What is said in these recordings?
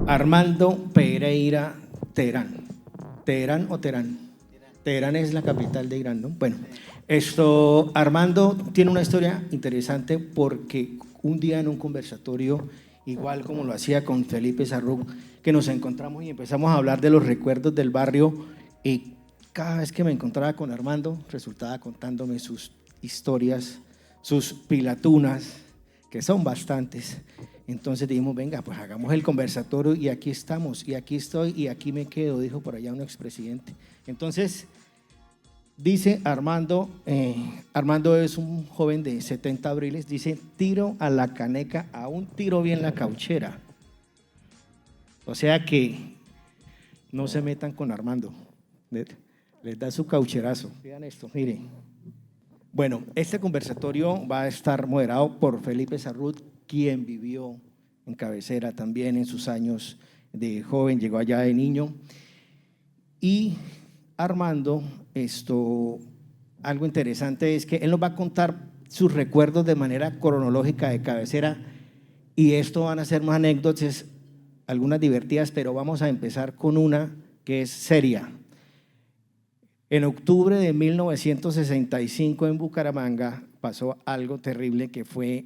Armando Pereira Teherán. ¿Teherán o Teherán? Teherán es la capital de Irán, ¿no? Bueno, Armando tiene una historia interesante porque un día en un conversatorio, igual como lo hacía con Felipe Sarruc, que nos encontramos y empezamos a hablar de los recuerdos del barrio, y cada vez que me encontraba con Armando resultaba contándome sus historias, sus pilatunas, que son bastantes. Entonces dijimos, venga, pues hagamos el conversatorio y aquí estamos, y aquí estoy, y aquí me quedo, dijo por allá un expresidente. Entonces, dice Armando, Armando es un joven de 70 abriles, dice, tiro a la caneca, a un tiro bien la cauchera. O sea que no se metan con Armando, les da su caucherazo. Vean esto, miren. Bueno, este conversatorio va a estar moderado por Felipe Sarrut, quien vivió en Cabecera también en sus años de joven, llegó allá de niño. Y Armando, algo interesante es que él nos va a contar sus recuerdos de manera cronológica de Cabecera, y esto van a ser más anécdotas, algunas divertidas, pero vamos a empezar con una que es seria. En octubre de 1965 en Bucaramanga pasó algo terrible, que fue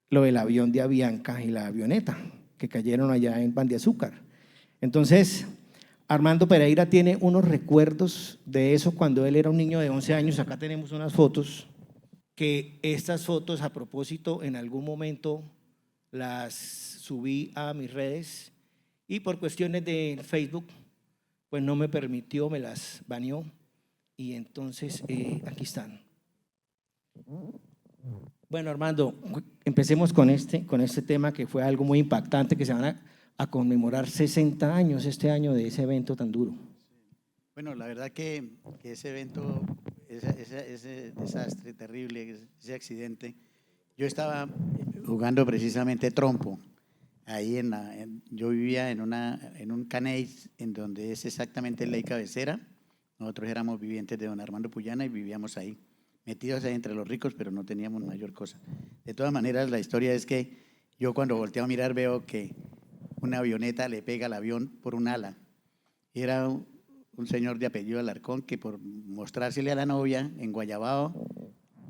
lo del avión de Avianca y la avioneta que cayeron allá en Pan de Azúcar. Entonces, Armando Pereira tiene unos recuerdos de eso cuando él era un niño de 11 años. Acá tenemos unas fotos, que estas fotos, a propósito, en algún momento las subí a mis redes y por cuestiones de Facebook pues no me permitió, me las baneó, y entonces aquí están. Bueno, Armando, empecemos con este tema, que fue algo muy impactante, que se van a conmemorar 60 años este año de ese evento tan duro. Bueno, la verdad que ese evento, ese desastre terrible, ese accidente, yo estaba jugando precisamente trompo. Ahí yo vivía en un caney en donde es exactamente Ley Cabecera. Nosotros éramos vivientes de don Armando Puyana y vivíamos ahí, metidos ahí entre los ricos, pero no teníamos mayor cosa. De todas maneras, la historia es que yo cuando volteo a mirar veo que una avioneta le pega al avión por un ala. Era un señor de apellido Alarcón que por mostrársele a la novia en Guayabao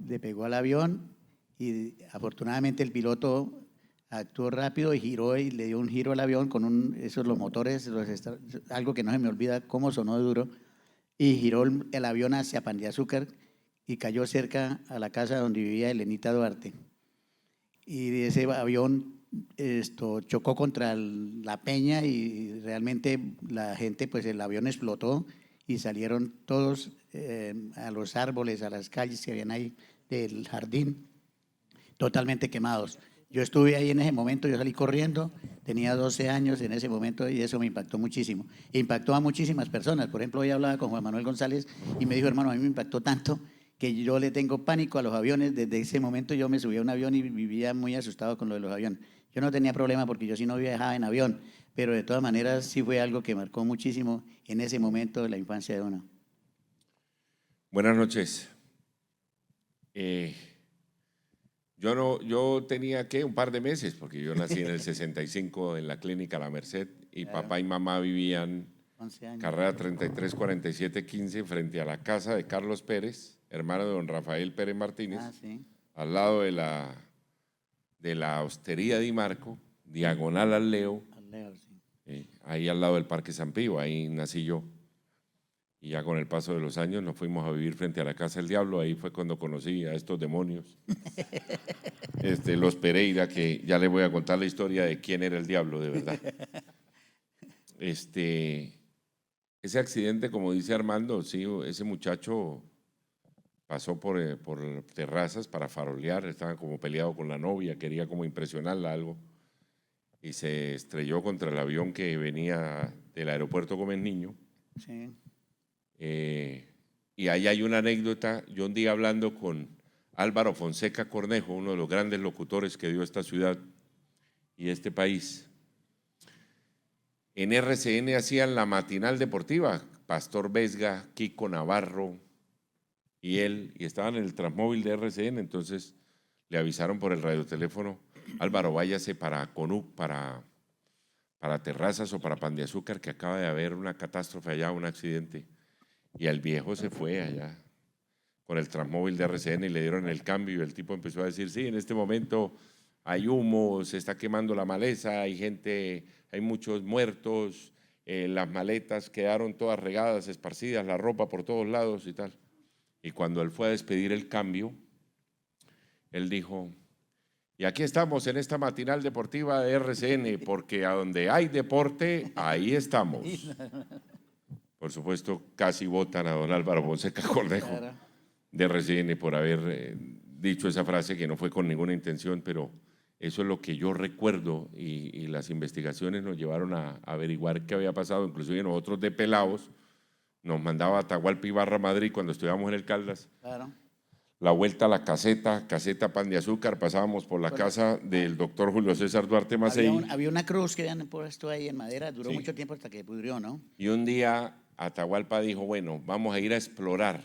le pegó al avión y afortunadamente el piloto actuó rápido y giró y le dio un giro al avión con esos los motores, algo que no se me olvida cómo sonó de duro, y giró el avión hacia Pan de Azúcar y cayó cerca a la casa donde vivía Elenita Duarte. Y ese avión chocó contra la peña y realmente la gente, pues el avión explotó y salieron todos a los árboles, a las calles que habían ahí del jardín, totalmente quemados. Yo estuve ahí en ese momento, yo salí corriendo, tenía 12 años en ese momento y eso me impactó muchísimo. E impactó a muchísimas personas. Por ejemplo, hoy hablaba con Juan Manuel González y me dijo, hermano, a mí me impactó tanto que yo le tengo pánico a los aviones. Desde ese momento yo me subí a un avión y vivía muy asustado con lo de los aviones. Yo no tenía problema porque yo sí no viajaba en avión, pero de todas maneras sí fue algo que marcó muchísimo en ese momento de la infancia de uno. Buenas noches. Yo tenía un par de meses, porque yo nací en el 65 en la clínica La Merced y Claro. Papá y mamá vivían 11 años. carrera 33 47 15 frente a la casa de Carlos Pérez, hermano de don Rafael Pérez Martínez, Sí. al lado de la hostería Di Marco, diagonal al Leo, Sí. ahí al lado del Parque San Pío, ahí nací yo. Y ya con el paso de los años nos fuimos a vivir frente a la Casa del Diablo. Ahí fue cuando conocí a estos demonios, los Pereira, que ya les voy a contar la historia de quién era el diablo de verdad. Ese accidente, como dice Armando, sí, ese muchacho pasó por terrazas para farolear, estaba como peleado con la novia, quería como impresionarla algo, y se estrelló contra el avión que venía del aeropuerto Gómez Niño. Sí. Y ahí hay una anécdota. Yo un día hablando con Álvaro Fonseca Cornejo, uno de los grandes locutores que dio esta ciudad y este país, en RCN hacían la matinal deportiva, Pastor Vesga, Kiko Navarro y él, y estaban en el transmóvil de RCN. Entonces le avisaron por el radioteléfono: Álvaro, váyase para Conuc, para para Terrazas o para Pan de Azúcar, que acaba de haber una catástrofe allá, un accidente. Y el viejo se fue allá con el Transmóvil de RCN y le dieron el cambio y el tipo empezó a decir, sí, en este momento hay humo, se está quemando la maleza, hay gente, hay muchos muertos, las maletas quedaron todas regadas, esparcidas, la ropa por todos lados y tal. Y cuando él fue a despedir el cambio, él dijo, y aquí estamos en esta matinal deportiva de RCN, porque a donde hay deporte, ahí estamos. Por supuesto, casi votan a don Álvaro Fonseca Cornejo de RCN por haber dicho esa frase que no fue con ninguna intención, pero eso es lo que yo recuerdo y las investigaciones nos llevaron a averiguar qué había pasado, inclusive nosotros de pelados, nos mandaba a Atahualpa Ibarra Madrid cuando estudiábamos en el Caldas. Claro. La vuelta a la caseta Pan de Azúcar, pasábamos por la casa del doctor Julio César Duarte Macei. Había una cruz que habían puesto ahí en madera, duró mucho tiempo hasta que pudrió, ¿no? Y un día Atahualpa dijo, bueno, vamos a ir a explorar.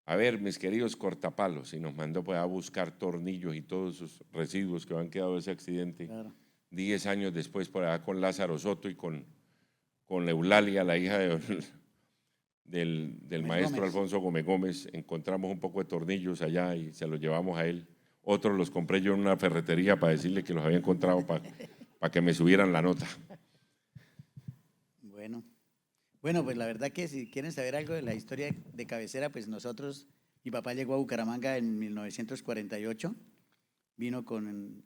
A ver, mis queridos cortapalos, y nos mandó pues, a buscar tornillos y todos esos residuos que habían quedado de ese accidente. Claro. 10 años después, por allá con Lázaro Soto y con Eulalia, la hija del maestro Gómez. Alfonso Gómez Gómez, encontramos un poco de tornillos allá y se los llevamos a él. Otros los compré yo en una ferretería para decirle que los había encontrado para que me subieran la nota. Bueno, pues la verdad que si quieren saber algo de la historia de Cabecera, pues nosotros, mi papá llegó a Bucaramanga en 1948, vino con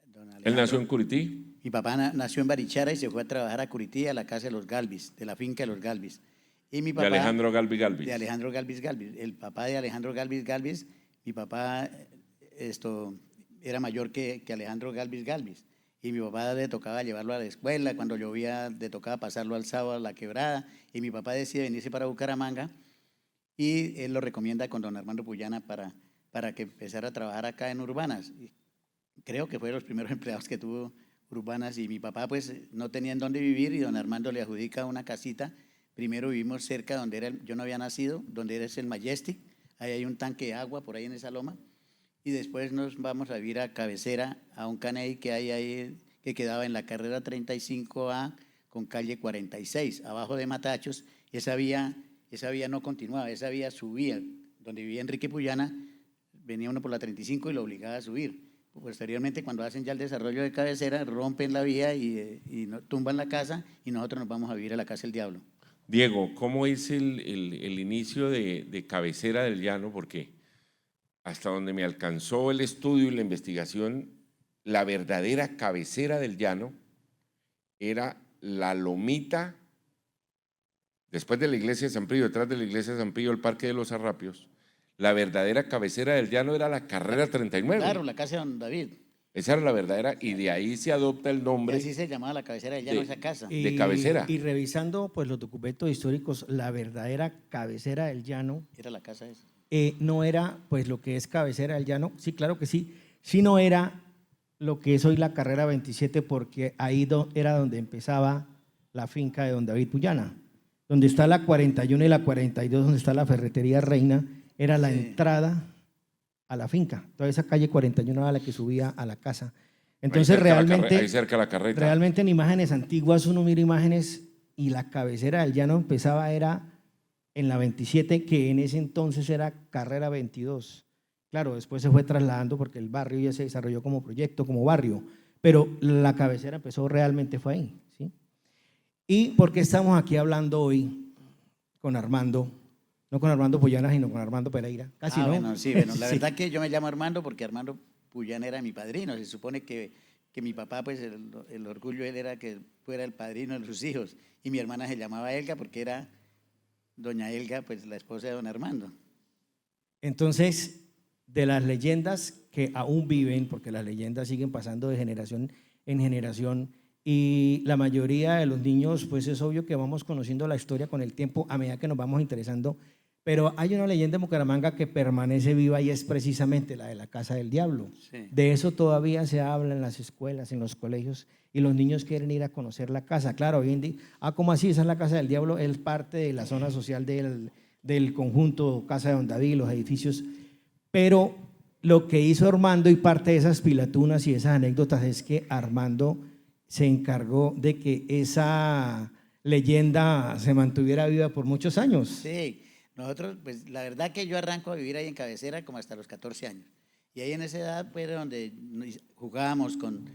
don Alejandro. ¿Él nació en Curití? Mi papá nació en Barichara y se fue a trabajar a Curití, a la casa de los Galvis, de la finca de los Galvis. Y mi papá, de Alejandro Galvis Galvis. De Alejandro Galvis Galvis. El papá de Alejandro Galvis Galvis, mi papá era mayor que Alejandro Galvis Galvis. Y mi papá le tocaba llevarlo a la escuela, cuando llovía le tocaba pasarlo al sábado a la quebrada, y mi papá decide venirse para Bucaramanga, y él lo recomienda con don Armando Puyana para que empezara a trabajar acá en Urbanas. Y creo que fue de los primeros empleados que tuvo Urbanas, y mi papá pues no tenía en dónde vivir, y don Armando le adjudica una casita. Primero vivimos cerca donde yo no había nacido, donde era el Majestic, ahí hay un tanque de agua por ahí en esa loma. Y después nos vamos a vivir a Cabecera, a un caney que hay ahí, que quedaba en la carrera 35A con calle 46, abajo de Matachos. Esa vía no continuaba, esa vía subía. Donde vivía Enrique Puyana, venía uno por la 35 y lo obligaba a subir. Posteriormente, cuando hacen ya el desarrollo de Cabecera, rompen la vía y tumban la casa, y nosotros nos vamos a vivir a la Casa del Diablo. Diego, ¿cómo es el inicio de Cabecera del Llano? Porque hasta donde me alcanzó el estudio y la investigación, la verdadera cabecera del Llano era la lomita, después de la iglesia de San Pío, detrás de la iglesia de San Pío, el Parque de los Arrapios. La verdadera cabecera del Llano era la carrera 39. Claro, la casa de don David. Esa era la verdadera, y de ahí se adopta el nombre. Y así se llamaba la cabecera del Llano, esa casa. De cabecera. Y revisando pues, los documentos históricos, la verdadera cabecera del Llano era la casa esa. No era pues lo que es Cabecera del Llano, sí, claro que sí, sino era lo que es hoy la carrera 27, porque ahí era donde empezaba la finca de don David Puyana, donde está la 41 y la 42, donde está la ferretería Reina, era la entrada a la finca. Toda esa calle 41 era la que subía a la casa. Entonces ahí cerca la carreta. Realmente en imágenes antiguas uno mira imágenes y la Cabecera del Llano empezaba era en la 27, que en ese entonces era carrera 22. Claro, después se fue trasladando porque el barrio ya se desarrolló como proyecto, como barrio, pero la cabecera empezó realmente fue ahí, ¿sí? ¿Y por qué estamos aquí hablando hoy con Armando? No con Armando Puyana, sino con Armando Pereira. Casi no. Bueno, sí, bueno, la verdad que yo me llamo Armando porque Armando Puyana era mi padrino. Se supone que mi papá, pues el orgullo de él era que fuera el padrino de sus hijos, y mi hermana se llamaba Elga porque era doña Elga, pues la esposa de don Armando. Entonces, de las leyendas que aún viven, porque las leyendas siguen pasando de generación en generación, y la mayoría de los niños, pues es obvio que vamos conociendo la historia con el tiempo a medida que nos vamos interesando, pero hay una leyenda en Bucaramanga que permanece viva y es precisamente la de la Casa del Diablo. Sí. De eso todavía se habla en las escuelas, en los colegios, y los niños quieren ir a conocer la casa. Claro, hoy en día, ¿cómo así? Esa es la Casa del Diablo, es parte de la zona social del conjunto Casa de don David, los edificios, pero lo que hizo Armando y parte de esas pilatunas y esas anécdotas es que Armando se encargó de que esa leyenda se mantuviera viva por muchos años. Sí, nosotros, pues la verdad que yo arranco a vivir ahí en Cabecera como hasta los 14 años. Y ahí en esa edad fue donde jugábamos con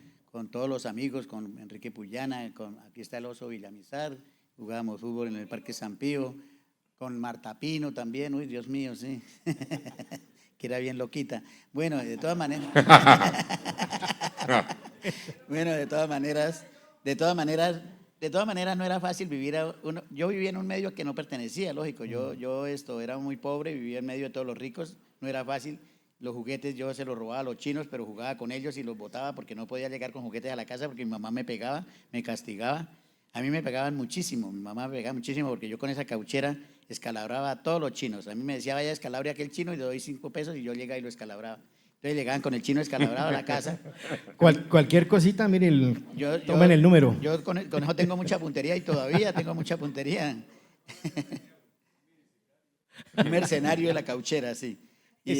todos los amigos, con Enrique Puyana, aquí está el Oso Villamizar, jugábamos fútbol en el Parque San Pío, con Marta Pino también, uy, Dios mío, sí, que era bien loquita. Bueno, de todas maneras, bueno, de todas maneras no era fácil vivir. Yo vivía en un medio que no pertenecía, lógico. Yo era muy pobre, vivía en medio de todos los ricos, no era fácil. Los juguetes yo se los robaba a los chinos, pero jugaba con ellos y los botaba porque no podía llegar con juguetes a la casa porque mi mamá me pegaba, me castigaba. A mí me pegaban muchísimo, mi mamá me pegaba muchísimo porque yo con esa cauchera escalabraba a todos los chinos. A mí me decía, vaya, escalabre a aquel chino y le doy 5 pesos y yo llegaba y lo escalabraba. Entonces llegaban con el chino escalabrado a la casa. Cualquier cosita, miren, tomen el número. Yo con eso tengo mucha puntería y todavía tengo mucha puntería. Un mercenario de la cauchera, sí. Y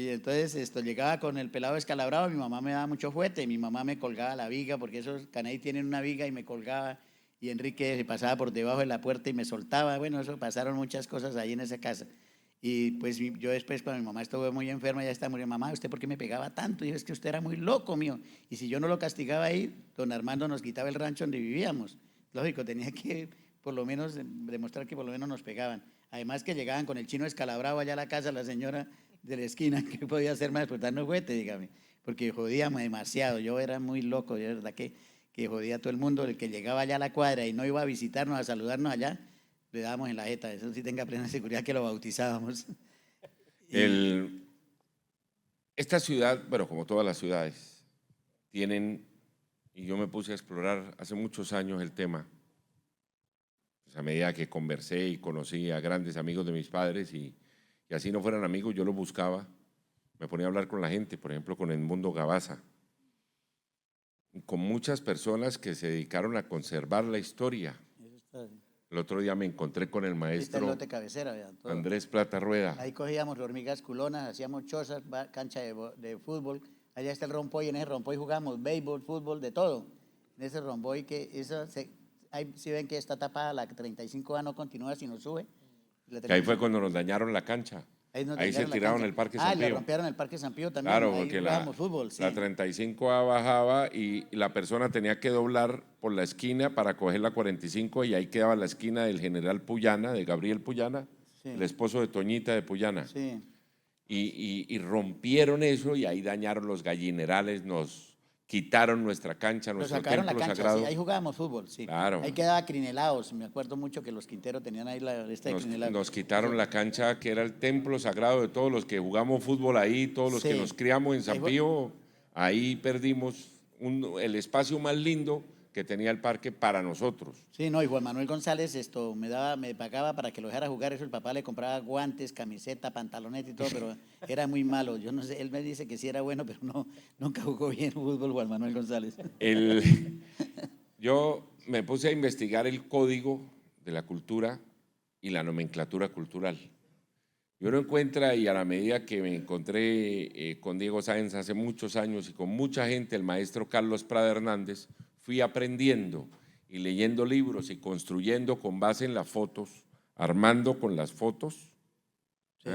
entonces llegaba con el pelado escalabrado, mi mamá me daba mucho fuerte, mi mamá me colgaba la viga, porque esos caney tienen una viga y me colgaba, y Enrique se pasaba por debajo de la puerta y me soltaba. Bueno, eso pasaron muchas cosas ahí en esa casa. Y pues yo después, cuando mi mamá estuvo muy enferma, ya está muriendo, mamá, ¿usted por qué me pegaba tanto? Y yo, es que usted era muy loco, mío. Y si yo no lo castigaba ahí, don Armando nos quitaba el rancho donde vivíamos. Lógico, tenía que por lo menos demostrar que por lo menos nos pegaban. Además que llegaban con el chino escalabrado allá a la casa, la señora de la esquina, que podía hacer más explotarnos juguete, dígame, porque jodíamos demasiado. Yo era muy loco, de verdad que jodía a todo el mundo. El que llegaba allá a la cuadra y no iba a visitarnos, a saludarnos allá, le dábamos en la jeta. Eso sí, tenga plena seguridad que lo bautizábamos. Esta ciudad, bueno, como todas las ciudades, tienen, y yo me puse a explorar hace muchos años el tema, pues a medida que conversé y conocí a grandes amigos de mis padres y así no fueran amigos, yo los buscaba, me ponía a hablar con la gente, por ejemplo, con Edmundo Gabaza, con muchas personas que se dedicaron a conservar la historia. El otro día me encontré con el maestro lote Cabecera, vean, Andrés Plata Rueda. Ahí cogíamos hormigas culonas, hacíamos chozas, cancha de fútbol. Allá está el rompoy, en ese rompoy jugamos béisbol, fútbol, de todo. En ese rompoy ahí sí ven que está tapada, la 35A no continúa sino sube. Que ahí fue cuando nos dañaron la cancha. Ahí se tiraron el Parque San Pío. Le rompieron el Parque San Pío también. Claro, ahí porque jugábamos fútbol, sí. la 35A bajaba y la persona tenía que doblar por la esquina para coger la 45 y ahí quedaba la esquina del general Puyana, de Gabriel Puyana, sí, el esposo de Toñita de Puyana. Sí. Y rompieron eso y ahí dañaron los gallinerales, nos quitaron nuestra cancha, nuestro templo la cancha, sagrado. Sí, ahí jugábamos fútbol, sí. Claro. Ahí quedaba Crinelados, me acuerdo mucho que los Quinteros tenían ahí de Crinelados. Nos quitaron la cancha que era el templo sagrado de todos los que jugamos fútbol ahí, todos los que nos criamos en San Pío, ahí perdimos el espacio más lindo que tenía el parque para nosotros. Sí, no, y Juan Manuel González me pagaba para que lo dejara jugar, eso el papá le compraba guantes, camiseta, pantaloneta y todo, pero era muy malo. Yo no sé, él me dice que sí era bueno, pero nunca jugó bien fútbol Juan Manuel González. Yo me puse a investigar el código de la cultura y la nomenclatura cultural. Y uno encuentra, y a la medida que me encontré con Diego Sáenz hace muchos años y con mucha gente, el maestro Carlos Prada Hernández, fui aprendiendo y leyendo libros y construyendo con base en las fotos, armando con las fotos, sí,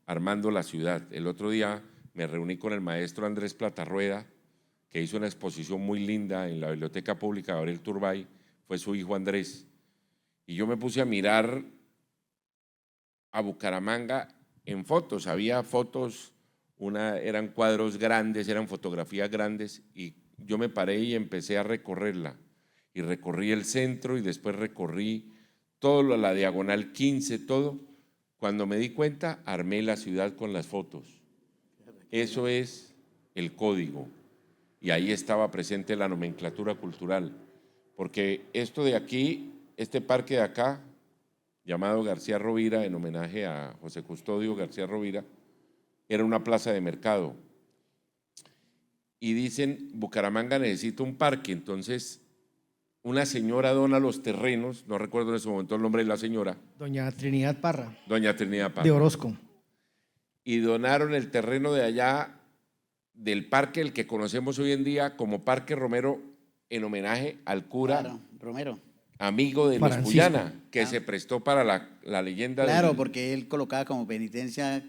armando la ciudad. El otro día me reuní con el maestro Andrés Plata Rueda, que hizo una exposición muy linda en la Biblioteca Pública de Gabriel Turbay, fue su hijo Andrés, y yo me puse a mirar a Bucaramanga en fotos. Había fotos, eran cuadros grandes, eran fotografías grandes, y yo me paré y empecé a recorrerla, y recorrí el centro y después recorrí toda la diagonal 15, todo. Cuando me di cuenta, armé la ciudad con las fotos. Eso es el código, y ahí estaba presente la nomenclatura cultural, porque esto de aquí, este parque de acá, llamado García Rovira, en homenaje a José Custodio García Rovira, era una plaza de mercado. Y dicen, Bucaramanga necesita un parque, entonces una señora dona los terrenos, no recuerdo en ese momento el nombre de la señora. Doña Trinidad Parra. Doña Trinidad Parra. De Orozco. Y donaron el terreno de allá, del parque, el que conocemos hoy en día como Parque Romero, en homenaje al cura Claro, Romero. amigo de los Francisco. Puyana, que Ah. se prestó para la leyenda Claro, del- porque él colocaba como penitencia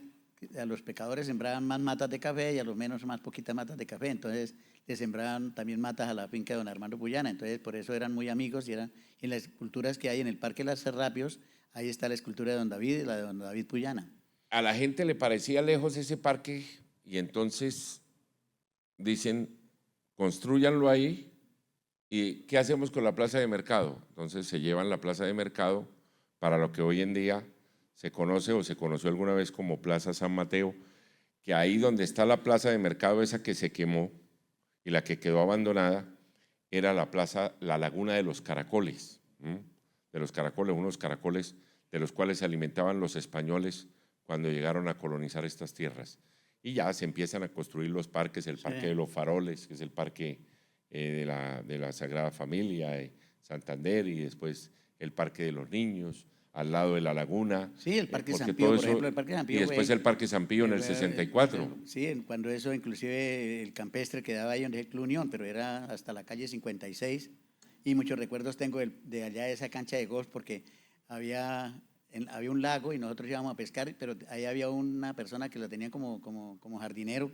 a los pecadores sembraban más matas de café y a los menos más poquitas matas de café. Entonces le sembraban también matas a la finca de don Armando Puyana. Entonces por eso eran muy amigos y eran en las esculturas que hay en el Parque Las Serrapios, ahí está la escultura de don David y la de don David Puyana. A la gente le parecía lejos ese parque y entonces dicen, construyanlo ahí y ¿qué hacemos con la plaza de mercado? Entonces se llevan la plaza de mercado para lo que hoy en día se conoce o se conoció alguna vez como Plaza San Mateo, que ahí donde está la plaza de mercado, esa que se quemó y la que quedó abandonada, era la plaza, la Laguna de los Caracoles, de los caracoles, unos caracoles de los cuales se alimentaban los españoles cuando llegaron a colonizar estas tierras. Y ya se empiezan a construir los parques, el Parque Sí. de los Faroles, que es el parque de la Sagrada Familia, Santander, y después el Parque de los Niños, al lado de la laguna. Sí, el Parque porque San Pío, todo por eso- ejemplo, el Parque San Pío y después fue- el Parque San Pío en el fue- 64. Sí, cuando eso inclusive el campestre quedaba ahí donde es el Club Unión, pero era hasta la calle 56 y muchos recuerdos tengo de allá de esa cancha de golf porque había un lago y nosotros íbamos a pescar, pero ahí había una persona que lo tenía como jardinero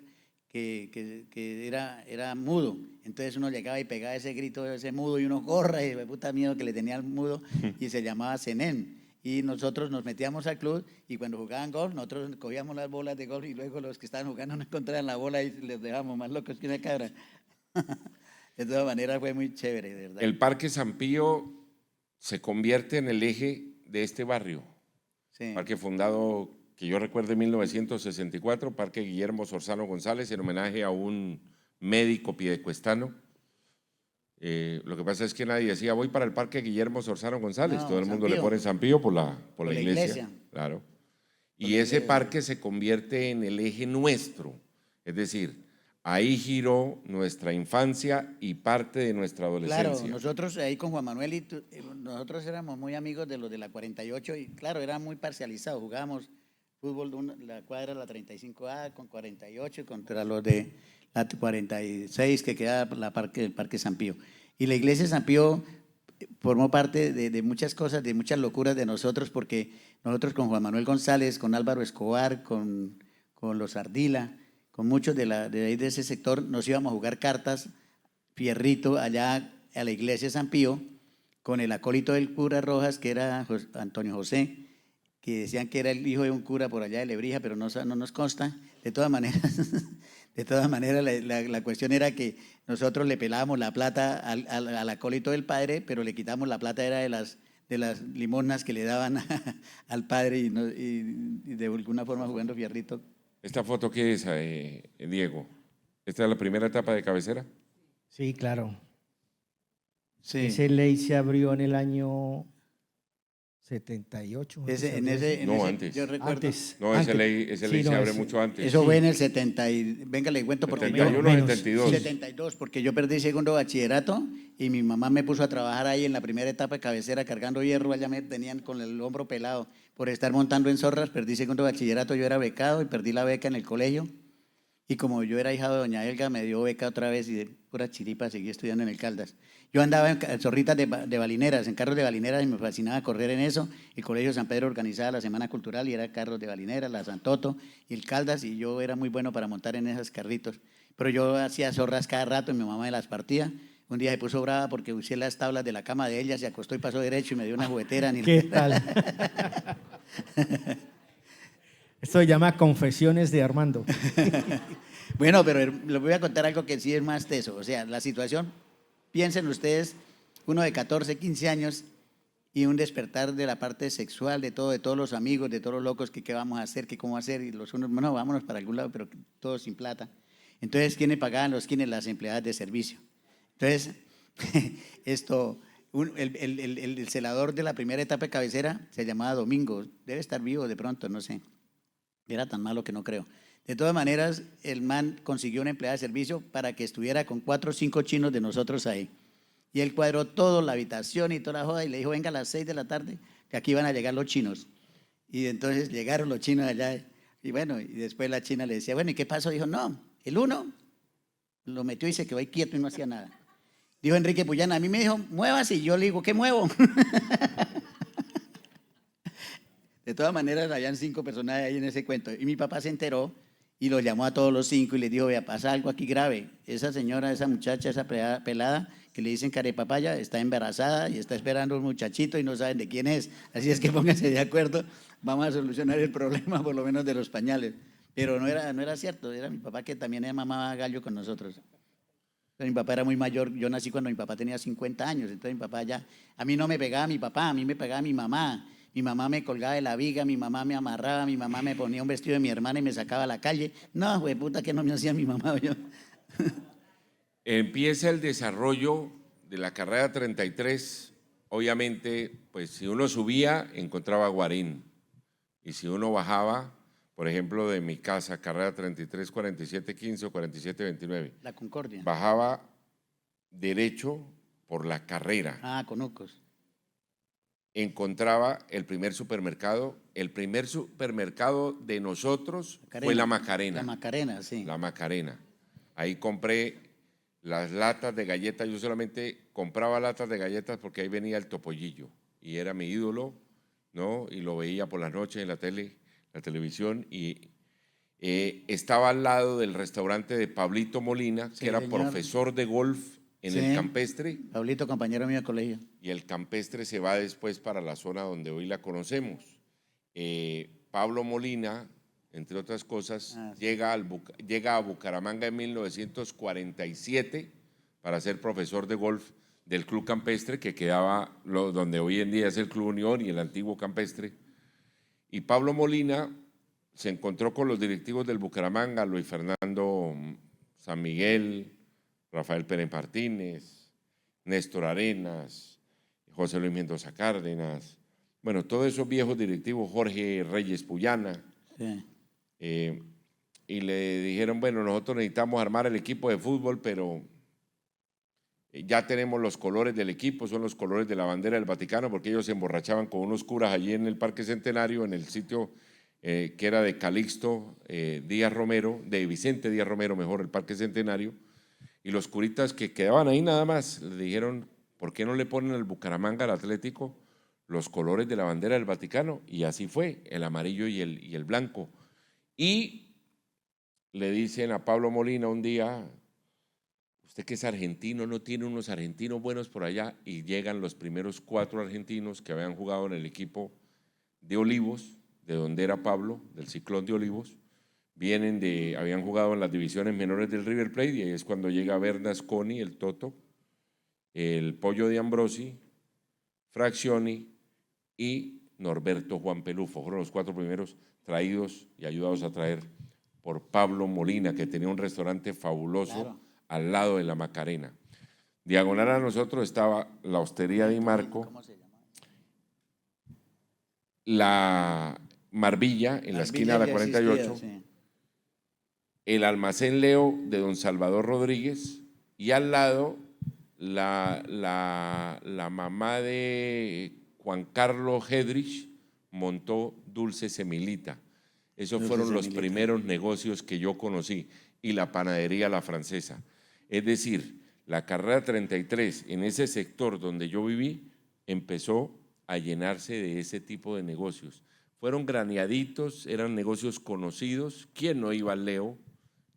que era mudo. Entonces uno llegaba y pegaba ese grito de ese mudo y uno corra y de puta miedo que le tenía al mudo y se llamaba Zenén. Y nosotros nos metíamos al club y cuando jugaban golf, nosotros cogíamos las bolas de golf y luego los que estaban jugando no encontraban la bola y les dejábamos más locos que una cabra. De todas maneras fue muy chévere, de verdad. El Parque San Pío se convierte en el eje de este barrio. Sí. Parque fundado, que yo recuerdo, en 1964, Parque Guillermo Sorzano González, en homenaje a un médico piedecuestano. Lo que pasa es que nadie decía, voy para el Parque Guillermo Sorzano González. No, Todo el San mundo le Pío. pone San Pío por la la iglesia. iglesia. Claro. Por Y la ese iglesia. parque se convierte en el eje nuestro. Es decir, ahí giró nuestra infancia y parte de nuestra adolescencia. Claro, nosotros ahí con Juan Manuel nosotros éramos muy amigos de los de la 48 y claro, era muy parcializado, jugábamos fútbol la cuadra, la 35A con 48 contra los de la 46 que queda el Parque San Pío. Y la iglesia de San Pío formó parte de muchas cosas, de muchas locuras de nosotros, porque nosotros con Juan Manuel González, con Álvaro Escobar, con los Ardila, con muchos de ahí de ese sector, nos íbamos a jugar cartas, fierrito, allá a la iglesia de San Pío, con el acólito del cura Rojas, que era Antonio José, que decían que era el hijo de un cura por allá de Lebrija, pero no nos consta. De todas maneras, la cuestión era que nosotros le pelábamos la plata al acólito del padre, pero le quitamos la plata era de las limosnas que le daban al padre y de alguna forma jugando fierrito. ¿Esta foto qué es, Diego? ¿Esta es la primera etapa de cabecera? Sí, claro. Sí. Ese ley se abrió en el año 78. No, antes. Yo recuerdo. Antes. No, ese ley Sí, se abre mucho antes. Eso Sí. fue en el 70 y venga le cuento porque 71, menos. 72. 72, porque yo perdí segundo bachillerato y mi mamá me puso a trabajar ahí en la primera etapa de cabecera cargando hierro, allá me tenían con el hombro pelado por estar montando en zorras, perdí segundo bachillerato, yo era becado y perdí la beca en el colegio y como yo era hija de doña Elga me dio beca otra vez y de pura chiripa seguí estudiando en el Caldas. Yo andaba en zorritas de balineras, en carros de balineras y me fascinaba correr en eso. El Colegio San Pedro organizaba la Semana Cultural y era carros de balineras, la Santoto y el Caldas y yo era muy bueno para montar en esos carritos. Pero yo hacía zorras cada rato y mi mamá me las partía. Un día se puso brava porque usé las tablas de la cama de ella, se acostó y pasó derecho y me dio una juguetera. ¿Qué tal? Esto se llama Confesiones de Armando. Bueno, pero les voy a contar algo que sí es más teso. O sea, la situación, piensen ustedes, uno de 14, 15 años y un despertar de la parte sexual, de todos los amigos, de todos los locos, que qué vamos a hacer, que cómo hacer, y los unos, bueno, vámonos para algún lado, pero todos sin plata. Entonces, ¿quiénes pagaban los quienes? Las empleadas de servicio. Entonces, el celador de la primera etapa de cabecera se llamaba Domingo, debe estar vivo de pronto, no sé. Era tan malo que no creo. De todas maneras, el man consiguió una empleada de servicio para que estuviera con 4 o 5 chinos de nosotros ahí. Y él cuadró todo, la habitación y toda la joda, y le dijo, venga a las 6 de la tarde, que aquí van a llegar los chinos. Y entonces llegaron los chinos allá, y bueno, y después la china le decía, bueno, ¿y qué pasó? Dijo, no, el uno lo metió y se quedó ahí quieto y no hacía nada. Dijo Enrique Puyana, a mí me dijo, muévase, y yo le digo, ¿qué muevo? De todas maneras, habían 5 personajes ahí en ese cuento. Y mi papá se enteró y los llamó a todos los 5 y les dijo, vea, pasa algo aquí grave. Esa señora, esa muchacha, esa pelada, que le dicen carepapaya, está embarazada y está esperando un muchachito y no saben de quién es. Así es que pónganse de acuerdo, vamos a solucionar el problema, por lo menos de los pañales. Pero no era cierto, era mi papá que también mamaba gallo con nosotros. Pero mi papá era muy mayor, yo nací cuando mi papá tenía 50 años, entonces mi papá ya, a mí no me pegaba mi papá, a mí me pegaba mi mamá. Mi mamá me colgaba de la viga, mi mamá me amarraba, mi mamá me ponía un vestido de mi hermana y me sacaba a la calle. No, güey, puta que no me hacía mi mamá. Yo. Empieza el desarrollo de la carrera 33. Obviamente, pues si uno subía, encontraba Guarín. Y si uno bajaba, por ejemplo, de mi casa, carrera 33, 47, 15 o 47, 29. La Concordia. Bajaba derecho por la carrera. Ah, Conucos. Encontraba el primer supermercado. El primer supermercado de nosotros fue la Macarena. La Macarena, sí. La Macarena. Ahí compré las latas de galletas. Yo solamente compraba latas de galletas porque ahí venía el Topollillo y era mi ídolo, ¿no? Y lo veía por las noches en la televisión y estaba al lado del restaurante de Pablito Molina, que era profesor de golf en el Campestre. Pablito, compañero mío de colegio. Y el Campestre se va después para la zona donde hoy la conocemos. Pablo Molina, entre otras cosas, llega a Bucaramanga en 1947 para ser profesor de golf del Club Campestre, que quedaba donde hoy en día es el Club Unión y el antiguo Campestre. Y Pablo Molina se encontró con los directivos del Bucaramanga, Luis Fernando San Miguel, Rafael Pérez Martínez, Néstor Arenas, José Luis Mendoza Cárdenas, bueno, todos esos viejos directivos, Jorge Reyes Puyana, Sí. Y le dijeron, bueno, nosotros necesitamos armar el equipo de fútbol, pero ya tenemos los colores del equipo, son los colores de la bandera del Vaticano, porque ellos se emborrachaban con unos curas allí en el Parque Centenario, en el sitio que era de Calixto Díaz Romero, de Vicente Díaz Romero, mejor, el Parque Centenario, y los curitas que quedaban ahí nada más, le dijeron, ¿por qué no le ponen al Bucaramanga, al Atlético, los colores de la bandera del Vaticano? Y así fue, el amarillo y el blanco. Y le dicen a Pablo Molina un día, usted que es argentino, ¿no tiene unos argentinos buenos por allá? Y llegan los primeros 4 argentinos que habían jugado en el equipo de Olivos, de donde era Pablo, del Ciclón de Olivos, habían jugado en las divisiones menores del River Plate, y ahí es cuando llega Bernasconi, el Toto, el Pollo de Ambrosi, Fraccioni y Norberto Juan Pelufo. Fueron los 4 primeros traídos y ayudados a traer por Pablo Molina, que tenía un restaurante fabuloso al lado de la Macarena. Diagonal a nosotros estaba la Hostería Di Marco, ¿Cómo se llama? la Marbilla, en la esquina de la 48, el Almacén Leo de don Salvador Rodríguez, y al lado la mamá de Juan Carlos Hedrich montó Dulce Semilita. Esos fueron los primeros negocios que yo conocí, y la panadería La Francesa. Es decir, la carrera 33 en ese sector donde yo viví empezó a llenarse de ese tipo de negocios. Fueron graneaditos, eran negocios conocidos. ¿Quién no iba al Leo?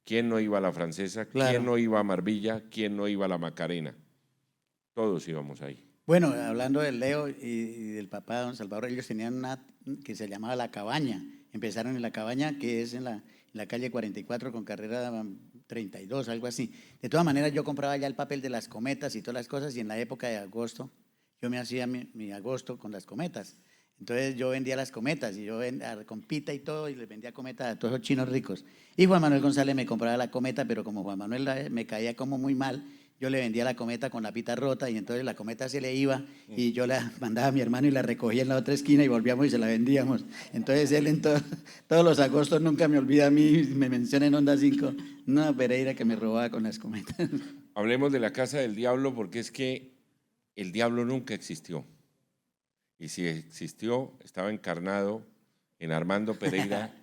¿Quién no iba a La Francesa? Claro. ¿Quién no iba a Marbilla? ¿Quién no iba a la Macarena? Todos íbamos ahí. Bueno, hablando del Leo y del papá de don Salvador, ellos tenían una que se llamaba La Cabaña. Empezaron en La Cabaña, que es en la calle 44 con carrera 32, algo así. De todas maneras, yo compraba ya el papel de las cometas y todas las cosas, y en la época de agosto, yo me hacía mi agosto con las cometas. Entonces yo vendía las cometas, y yo con pita y todo, y les vendía cometas a todos los chinos ricos. Y Juan Manuel González me compraba la cometa, pero como Juan Manuel me caía como muy mal, yo le vendía la cometa con la pita rota, y entonces la cometa se le iba y yo la mandaba a mi hermano y la recogía en la otra esquina y volvíamos y se la vendíamos. Entonces él en todos los agostos nunca me olvida a mí, me menciona en Onda 5, no, Pereira que me robaba con las cometas. Hablemos de la Casa del Diablo, porque es que el diablo nunca existió. Y si existió, estaba encarnado en Armando Pereira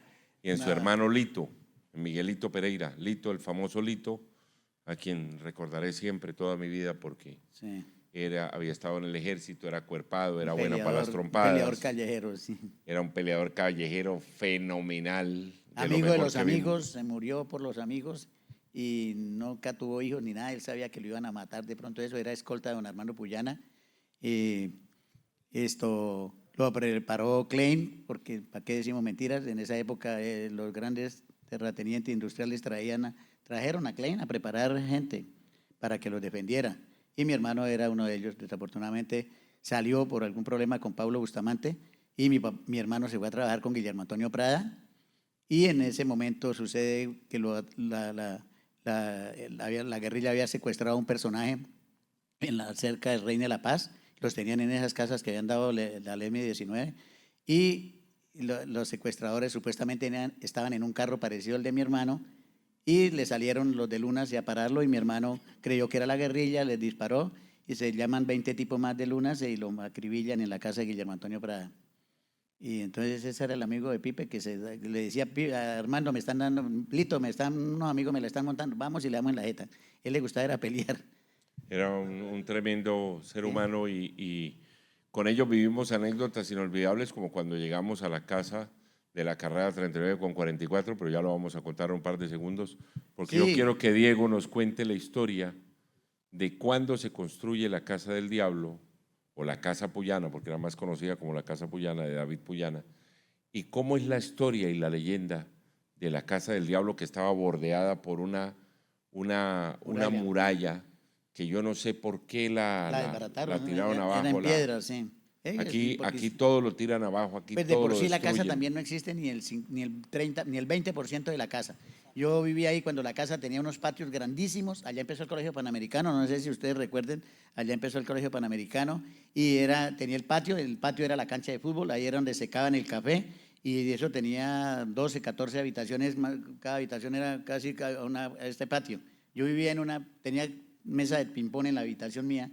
y en su hermano Lito, en Miguelito Pereira. Lito, el famoso Lito, a quien recordaré siempre toda mi vida porque Sí. había estado en el ejército, era acuerpado, era bueno para las Peleador trompadas. callejero, sí. Era un peleador callejero fenomenal. Amigo de los que vimos. amigos, se murió por los amigos y nunca tuvo hijos ni nada. Él sabía que lo iban a matar. De pronto eso era escolta de don Armando Puyana. Esto lo preparó Klein, porque ¿para qué decimos mentiras? En esa época los grandes terratenientes industriales trajeron a Klein a preparar gente para que los defendiera. Y mi hermano era uno de ellos. Desafortunadamente salió por algún problema con Pablo Bustamante y mi hermano se fue a trabajar con Guillermo Antonio Prada. Y en ese momento sucede que la guerrilla había secuestrado a un personaje cerca del Reina de la Paz. Los tenían en esas casas que habían dado la ley 19 y los secuestradores supuestamente estaban en un carro parecido al de mi hermano y le salieron los de Lunas a pararlo y mi hermano creyó que era la guerrilla, les disparó y se llaman 20 tipos más de Lunas y lo acribillan en la casa de Guillermo Antonio Prada. Y entonces ese era el amigo de Pipe que le decía, Armando, me están dando, Lito, unos amigos me la están montando, vamos y le damos en la jeta. Él le gustaba era pelear. Era un tremendo ser humano y con ellos vivimos anécdotas inolvidables como cuando llegamos a la casa de la carrera 39 con 44, pero ya lo vamos a contar en un par de segundos, porque yo quiero que Diego nos cuente la historia de cuándo se construye la Casa del Diablo, o la Casa Puyana, porque era más conocida como la Casa Puyana de David Puyana, y cómo es la historia y la leyenda de la Casa del Diablo que estaba bordeada por una muralla que yo no sé por qué la tiraron abajo. Era en piedra, sí. Aquí todo lo tiran abajo, aquí pues de todo por lo sí la casa destruyen. también no existe ni el 20% de la casa. Yo vivía ahí cuando la casa tenía unos patios grandísimos. Allá empezó el Colegio Panamericano, no sé si ustedes recuerden, allá empezó el Colegio Panamericano y tenía el patio era la cancha de fútbol, ahí era donde secaban el café y eso tenía 12, 14 habitaciones, cada habitación era casi este patio. Yo vivía tenía mesa de ping-pong en la habitación mía.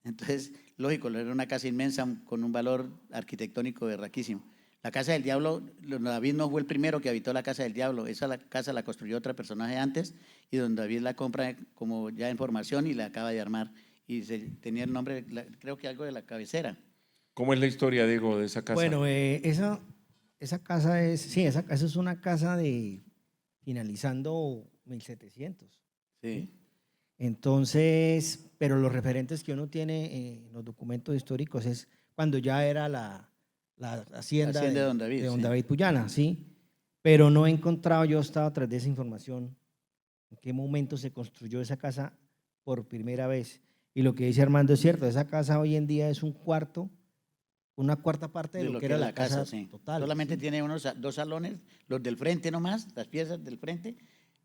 Entonces, lógico, era una casa inmensa con un valor arquitectónico berraquísimo. La Casa del Diablo, David no fue el primero que habitó la Casa del Diablo, esa casa la construyó otro personaje antes y don David la compra como ya en formación y la acaba de armar. Y tenía el nombre, creo que algo de la cabecera. ¿Cómo es la historia, Diego, de esa casa? Bueno, esa casa esa es una casa de finalizando 1700. Sí. Entonces, pero los referentes que uno tiene en los documentos históricos es cuando ya era la hacienda de don David, de don David Puyana, ¿sí? Pero no he encontrado, yo estaba tras de esa información, en qué momento se construyó esa casa por primera vez. Y lo que dice Armando es cierto, esa casa hoy en día es una cuarta parte de lo que era la casa sí. total. Solamente ¿sí? tiene dos salones, los del frente nomás, las piezas del frente,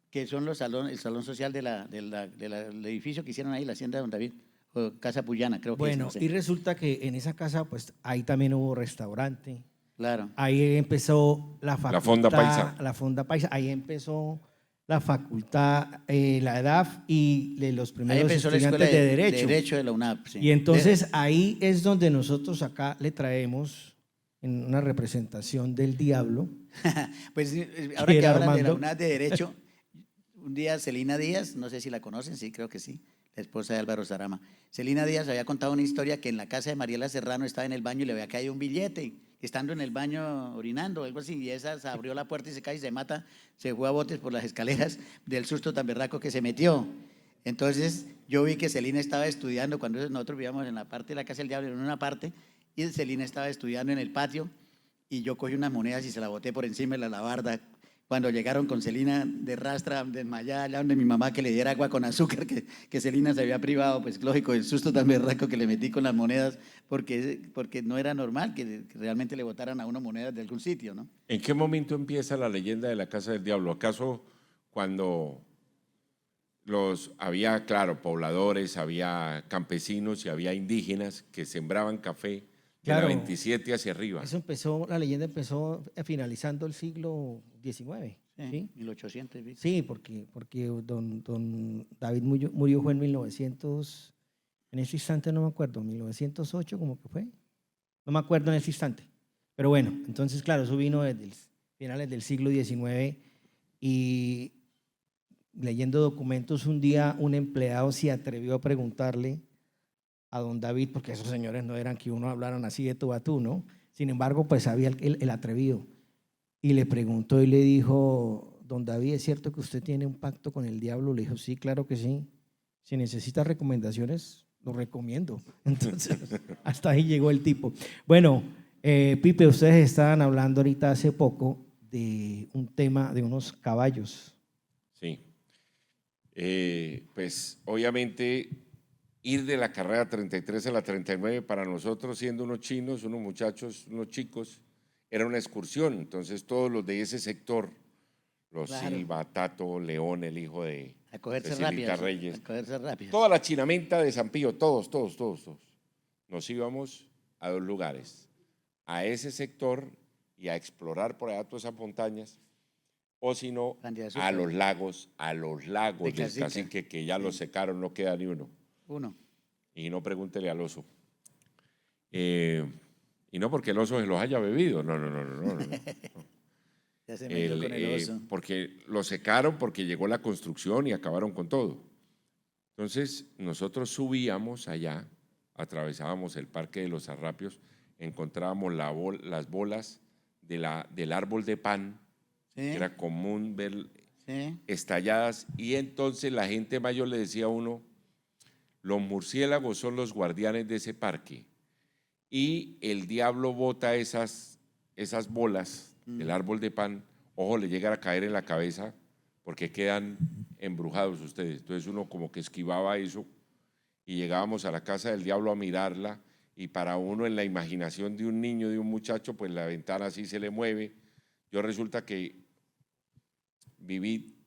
que son el salón social del edificio que hicieron ahí, la hacienda de don David, o Casa Puyana, creo que Bueno, es, no sé. y resulta que en esa casa, pues ahí también hubo restaurante. Claro. Ahí empezó la facultad. La Fonda Paisa. La Fonda Paisa. Ahí empezó la facultad, la EDAF y los primeros estudiantes de Derecho. Derecho de la UNAP, sí. Y entonces ahí es donde nosotros acá le traemos en una representación del diablo. Pues ahora que hablan de la Armando. UNAP de Derecho, un día Celina Díaz, no sé si la conocen, sí, creo que sí, la esposa de Álvaro Sarama. Celina Díaz había contado una historia que en la casa de Mariela Serrano estaba en el baño y le había caído un billete, estando en el baño orinando, algo así, y esa se abrió la puerta y se cae y se mata, se fue a botes por las escaleras del susto tan berraco que se metió. Entonces yo vi que Celina estaba estudiando, cuando nosotros vivíamos en la parte de la casa del diablo, en una parte, y Celina estaba estudiando en el patio, y yo cogí unas monedas y se las boté por encima de la lavarda. Cuando llegaron con Celina de rastra, desmayada, allá donde mi mamá que le diera agua con azúcar, que Celina se había privado, pues lógico, el susto tan berraco que le metí con las monedas, porque no era normal que realmente le botaran a uno monedas de algún sitio, ¿no? ¿En qué momento empieza la leyenda de la Casa del Diablo? ¿Acaso cuando había, claro, pobladores, había campesinos y había indígenas que sembraban café de Claro, la 27 hacia arriba? La leyenda empezó finalizando el siglo XIX. ¿sí? 1800. Sí, porque don David murió fue en 1900, en ese instante no me acuerdo, 1908 como que fue, no me acuerdo en ese instante. Pero bueno, entonces claro, eso vino desde finales del siglo XIX y leyendo documentos, un día un empleado se atrevió a preguntarle a don David, porque esos señores no eran que uno hablaran así de tú a tú, ¿no? Sin embargo, pues había el atrevido. Y le preguntó y le dijo, don David, ¿es cierto que usted tiene un pacto con el diablo? Le dijo, sí, claro que sí. Si necesita recomendaciones, lo recomiendo. Entonces, hasta ahí llegó el tipo. Bueno, Pipe, ustedes estaban hablando ahorita hace poco de un tema de unos caballos. Sí. Pues obviamente ir de la carrera 33 a la 39 para nosotros siendo unos chinos, unos muchachos, unos chicos, era una excursión. Entonces todos los de ese sector, los Claro. Silva, Tato, León, el hijo de A cogerse Cecilita rápidas. Reyes, A cogerse rápidas. toda la chinamenta de San Pío, todos. Nos íbamos a dos lugares, a ese sector y a explorar por allá todas esas montañas, o si no, Pan de a azúcar. los lagos De del Cacique. Cacique, que ya Sí. los secaron, no queda ni uno. Uno. Y no pregúntele al oso. Y no porque el oso se los haya bebido, no. Ya se metió con el oso. Porque lo secaron porque llegó la construcción y acabaron con todo. Entonces nosotros subíamos allá, atravesábamos el Parque de los Arrapios, encontrábamos las bolas del árbol de pan, Sí. que era común ver Sí. estalladas, y entonces la gente mayor le decía a uno, los murciélagos son los guardianes de ese parque, y el diablo bota esas bolas del árbol de pan, ojo, le llega a caer en la cabeza, porque quedan embrujados ustedes. Entonces uno como que esquivaba eso, y llegábamos a la casa del diablo a mirarla, y para uno en la imaginación de un niño, de un muchacho, pues la ventana así se le mueve. Yo resulta que viví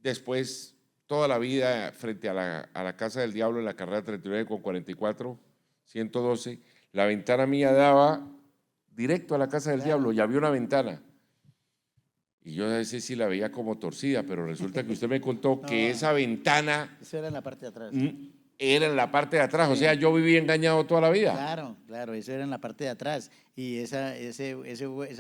después toda la vida frente a la casa del diablo en la carrera 39 con 44, 112. La ventana mía daba directo a la casa del diablo y había una ventana. Y yo a veces sí la veía como torcida, pero resulta que usted me contó que esa ventana Eso era en la parte de atrás. era en la parte de atrás. Sí. O sea, yo viví engañado toda la vida. Claro, eso era en la parte de atrás. Y esa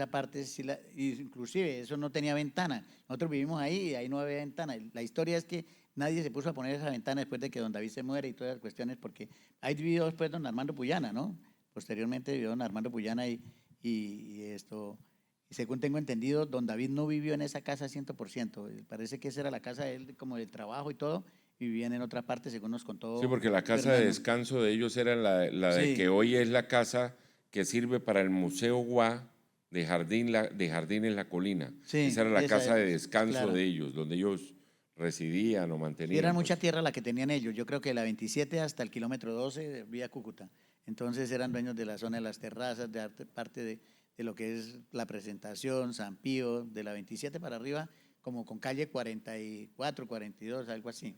parte, sí inclusive, eso no tenía ventana. Nosotros vivimos ahí y ahí no había ventana. La historia es que nadie se puso a poner esa ventana después de que don David se muere y todas las cuestiones, porque ahí vivió después don Armando Puyana, ¿no? Posteriormente vivió don Armando Puyana y esto... Y según tengo entendido, don David no vivió en esa casa 100%. Parece que esa era la casa de él, como de trabajo y todo, y vivían en otra parte, según nos contó. Sí, porque la casa de Fernando. descanso de ellos era la de Sí. que hoy es la casa que sirve para el Museo Guá de Jardines La Colina. Sí, esa era la esa casa de es, descanso claro. de ellos, donde ellos residían o Y mantenían. era pues. mucha tierra la que tenían ellos. Yo creo que la 27 hasta el kilómetro 12 vía Cúcuta. Entonces eran dueños de la zona de las terrazas, de parte de lo que es la Presentación, San Pío, de la 27 para arriba, como con calle 44, 42, algo así.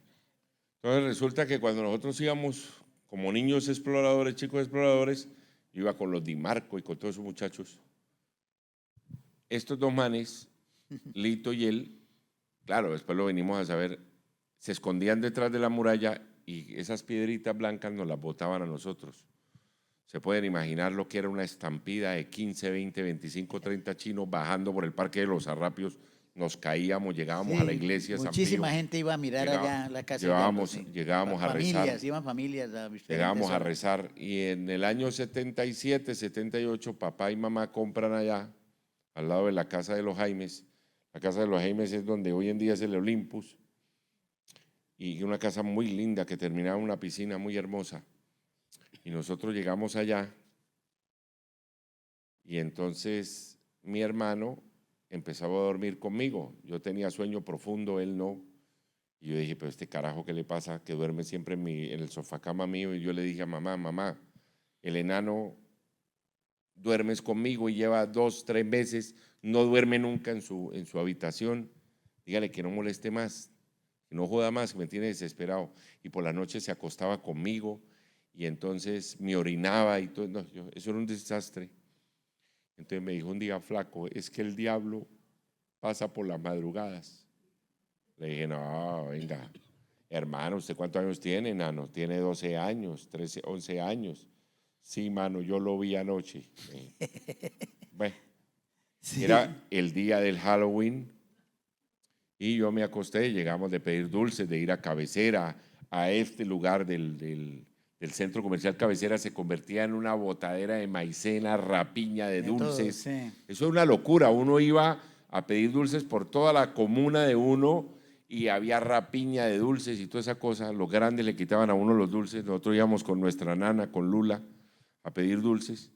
Entonces resulta que cuando nosotros íbamos como niños exploradores, chicos exploradores, yo iba con los Di Marco y con todos esos muchachos. Estos dos manes, Lito y él, claro, después lo venimos a saber, se escondían detrás de la muralla y esas piedritas blancas nos las botaban a nosotros. Se pueden imaginar lo que era una estampida de 15, 20, 25, 30 chinos bajando por el Parque de los Arrapios. Nos caíamos, llegábamos a la iglesia de San Pío. Muchísima gente iba a mirar allá la casa del diablo, sí. Llegábamos a rezar. Iban familias a diferentes Llegábamos a zonas. rezar y en el año 77, 78, papá y mamá compran allá, al lado de la casa de los Jaimes. La casa de los Jaimes es donde hoy en día es el Olympus, y una casa muy linda que terminaba en una piscina muy hermosa. Y nosotros llegamos allá y entonces mi hermano empezaba a dormir conmigo. Yo tenía sueño profundo, él no. Y yo dije, pero este carajo, ¿qué le pasa? Que duerme siempre en el sofá cama mío. Y yo le dije a mamá, el enano duermes conmigo y lleva 2, 3 meses, no duerme nunca en su habitación. Dígale que no moleste más, que no joda más, que me tiene desesperado. Y por la noche se acostaba conmigo y entonces me orinaba y todo. No, eso era un desastre. Entonces me dijo un día, flaco, es que el diablo pasa por las madrugadas. Le dije, no, venga, hermano, ¿usted cuántos años tiene, enano? Tiene 12 años, 13, 11 años. Sí, mano, yo lo vi anoche. Bueno, Sí. era el día del Halloween Y yo me acosté, llegamos de pedir dulces, de ir a Cabecera, a este lugar del centro comercial Cabecera, se convertía en una botadera de maicena, rapiña de De todo, dulces. sí. Eso es una locura. Uno iba a pedir dulces por toda la comuna de uno y había rapiña de dulces y toda esa cosa. Los grandes le quitaban a uno los dulces. Nosotros íbamos con nuestra nana, con Lula, a pedir dulces.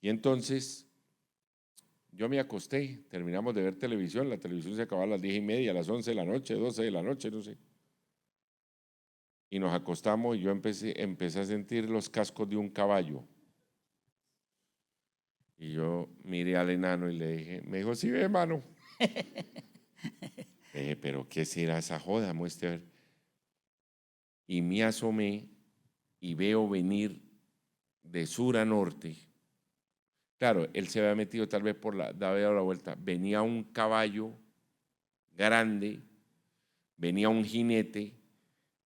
Y entonces yo me acosté, terminamos de ver televisión, la televisión se acababa a las 10:30, a las 11 de la noche, 12 de la noche, no sé. Y nos acostamos y yo empecé a sentir los cascos de un caballo. Y yo miré al enano y le dije, me dijo, sí ve, mano. Le dije, pero ¿qué será esa joda? Muestre a ver. Y me asomé y veo venir de sur a norte. Claro, él se había metido tal vez había dado la vuelta. Venía un caballo grande, venía un jinete.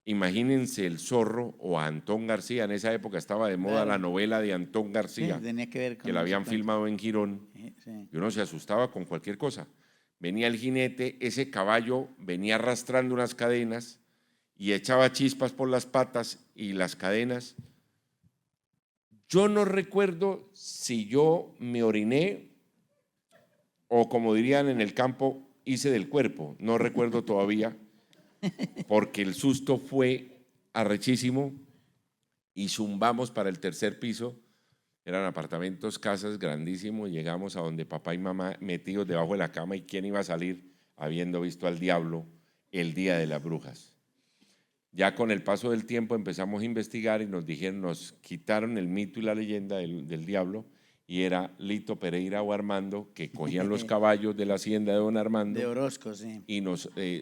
Imagínense el zorro o a Antón García. En esa época estaba de moda Claro. la novela de Antón Sí, García, tenía que ver con que la habían ese cuento. filmado en Girón. Sí. Y uno se asustaba con cualquier cosa. Venía el jinete, ese caballo venía arrastrando unas cadenas y echaba chispas por las patas y las cadenas. Yo no recuerdo si yo me oriné o, como dirían en el campo, hice del cuerpo. No recuerdo todavía, porque el susto fue arrechísimo y zumbamos para el tercer piso. Eran apartamentos, casas grandísimos. Llegamos a donde papá y mamá metidos debajo de la cama, y quién iba a salir habiendo visto al diablo el día de las brujas. Ya con el paso del tiempo empezamos a investigar y nos dijeron, nos quitaron el mito y la leyenda del diablo, y era Lito Pereira o Armando, que cogían los caballos de la hacienda de don Armando De Orozco, sí. y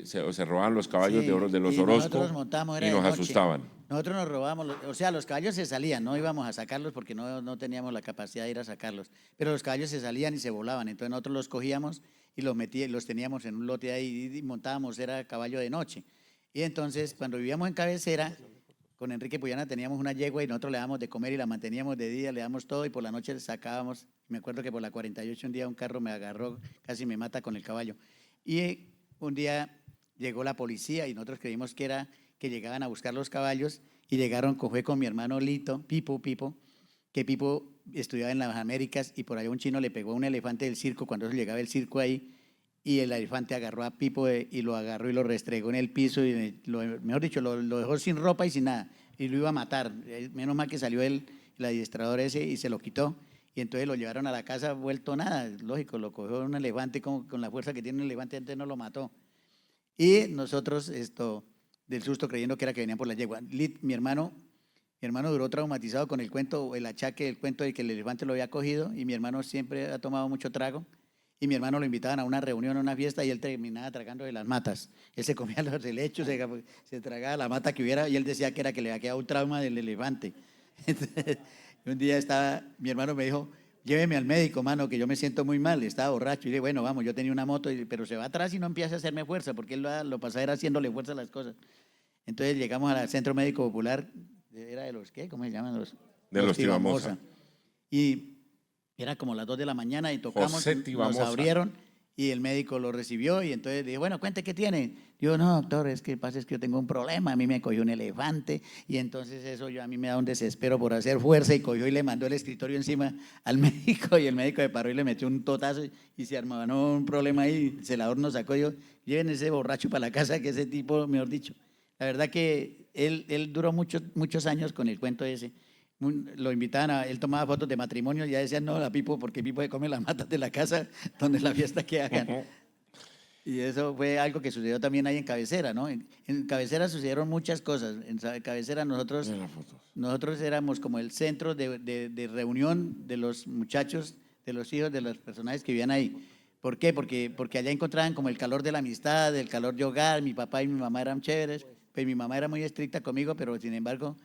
se robaban los caballos Sí, de oro de los y Orozco nosotros montamos, era y de nos noche. asustaban. Nosotros nos robábamos, o sea, los caballos se salían, no íbamos a sacarlos porque no teníamos la capacidad de ir a sacarlos, pero los caballos se salían y se volaban, entonces nosotros los cogíamos y los teníamos en un lote ahí y montábamos, era caballo de noche. Y entonces, cuando vivíamos en Cabecera, con Enrique Puyana teníamos una yegua y nosotros le dábamos de comer y la manteníamos de día, le damos todo y por la noche le sacábamos. Me acuerdo que por la 48 un día un carro me agarró, casi me mata con el caballo. Y un día llegó la policía y nosotros creímos que llegaban a buscar los caballos y fue con mi hermano Lito, Pipo, que Pipo estudiaba en las Américas y por ahí un chino le pegó a un elefante del circo cuando llegaba el circo ahí. Y el elefante agarró a Pipo y lo agarró y lo restregó en el piso y mejor dicho, lo dejó sin ropa y sin nada. Y lo iba a matar. Menos mal que salió el adiestrador ese y se lo quitó. Y entonces lo llevaron a la casa vuelto nada. Lógico, lo cogió un elefante con la fuerza que tiene un elefante, antes no lo mató. Y nosotros, del susto, creyendo que venían por la yegua. Mi hermano duró traumatizado con el cuento, el achaque del cuento de que el elefante lo había cogido, y mi hermano siempre ha tomado mucho trago. Y mi hermano lo invitaban a una reunión, a una fiesta, y él terminaba tragando de las matas. Él se comía los helechos, se tragaba la mata que hubiera, y él decía que le había quedado un trauma del elefante. Entonces, un día mi hermano me dijo, lléveme al médico, mano, que yo me siento muy mal, estaba borracho. Y dije, bueno, vamos, yo tenía una moto, pero se va atrás y no empieza a hacerme fuerza, porque él lo pasaba era haciéndole fuerza a las cosas. Entonces llegamos al Centro Médico Popular, era de los, ¿qué? ¿Cómo se llaman? De los Tibamosa. Y era como las 2 de la mañana y tocamos, José nos Tibamosa. abrieron y el médico lo recibió y entonces dije, bueno, cuente qué tiene. Digo, no, doctor, es que pasa es que yo tengo un problema, a mí me cogió un elefante y entonces eso a mí me da un desespero por hacer fuerza, y cogió y le mandó el escritorio encima al médico y el médico se paró y le metió un totazo y se armó un problema ahí, el celador nos sacó y dijo, lleven ese borracho para la casa, que ese tipo, mejor dicho. La verdad que él duró muchos años con el cuento ese. Lo invitaban él tomaba fotos de matrimonio y ya decían, no, a Pipo, porque Pipo se come las matas de la casa donde la fiesta que hagan. Y eso fue algo que sucedió también ahí en Cabecera, ¿no? En Cabecera sucedieron muchas cosas. En Cabecera nosotros éramos como el centro de reunión de los muchachos, de los hijos de los personajes que vivían ahí. ¿Por qué? Porque allá encontraban como el calor de la amistad, el calor de hogar. Mi papá y mi mamá eran chéveres, pues mi mamá era muy estricta conmigo, pero sin embargo